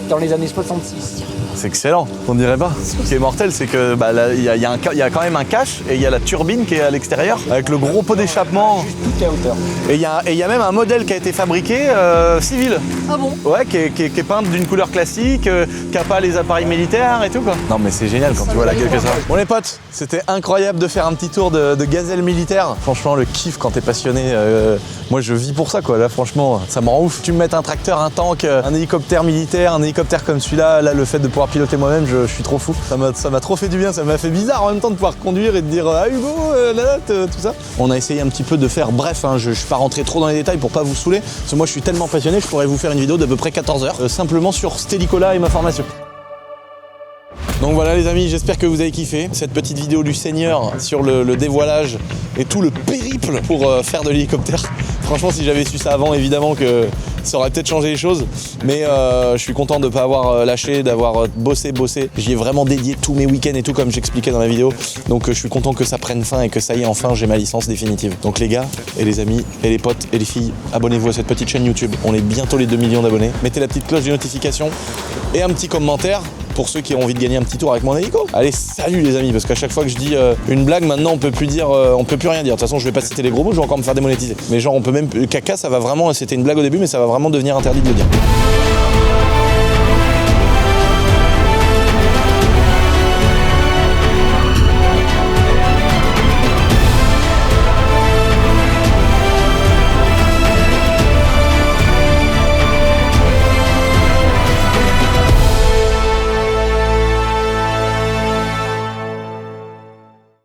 dans les années 66. C'est excellent, on dirait pas. Ce qui est mortel, c'est que il y a quand même un cache et il y a la turbine qui est à l'extérieur avec le gros pot d'échappement. Tout est à hauteur. Et il y a même un modèle qui a été fabriqué civil. Ah bon? Ouais, qui est peint d'une couleur classique, qui a pas les appareils militaires et tout quoi. Non mais c'est génial quand tu vois la gueule que ça. Bon les potes, c'était incroyable de faire un petit tour de gazelle militaire. Franchement le kiff quand t'es passionné, moi je vis pour ça quoi. Là franchement ça me rend ouf. Tu me mets un tracteur, un tank, un hélicoptère militaire, un hélicoptère comme celui-là, là le fait de pouvoir piloter moi-même, je suis trop fou. Ça m'a trop fait du bien, ça m'a fait bizarre en même temps de pouvoir conduire et de dire ah Hugo, tout ça. On a essayé un petit peu de faire bref, hein, je suis pas rentré trop dans les détails pour pas vous saouler, parce que moi je suis tellement passionné, je pourrais vous faire une vidéo d'à peu près 14 heures, simplement sur cet hélico-là et ma formation. Donc voilà les amis, j'espère que vous avez kiffé cette petite vidéo du Seigneur sur le dévoilage et tout le périple pour faire de l'hélicoptère. Franchement si j'avais su ça avant, évidemment que ça aurait peut-être changé les choses. Mais je suis content de ne pas avoir lâché, d'avoir bossé. J'y ai vraiment dédié tous mes week-ends et tout comme j'expliquais dans la vidéo. Donc je suis content que ça prenne fin et que ça y est, enfin j'ai ma licence définitive. Donc les gars et les amis et les potes et les filles, abonnez-vous à cette petite chaîne YouTube. On est bientôt les 2 millions d'abonnés. Mettez la petite cloche de notification et un petit commentaire pour ceux qui ont envie de gagner un petit tour avec mon hélico. Allez, salut les amis, parce qu'à chaque fois que je dis une blague, maintenant on peut plus dire, on peut plus rien dire. De toute façon, je vais pas citer les gros mots, je vais encore me faire démonétiser. Mais genre, on peut même, le caca, ça va vraiment, c'était une blague au début, mais ça va vraiment devenir interdit de le dire.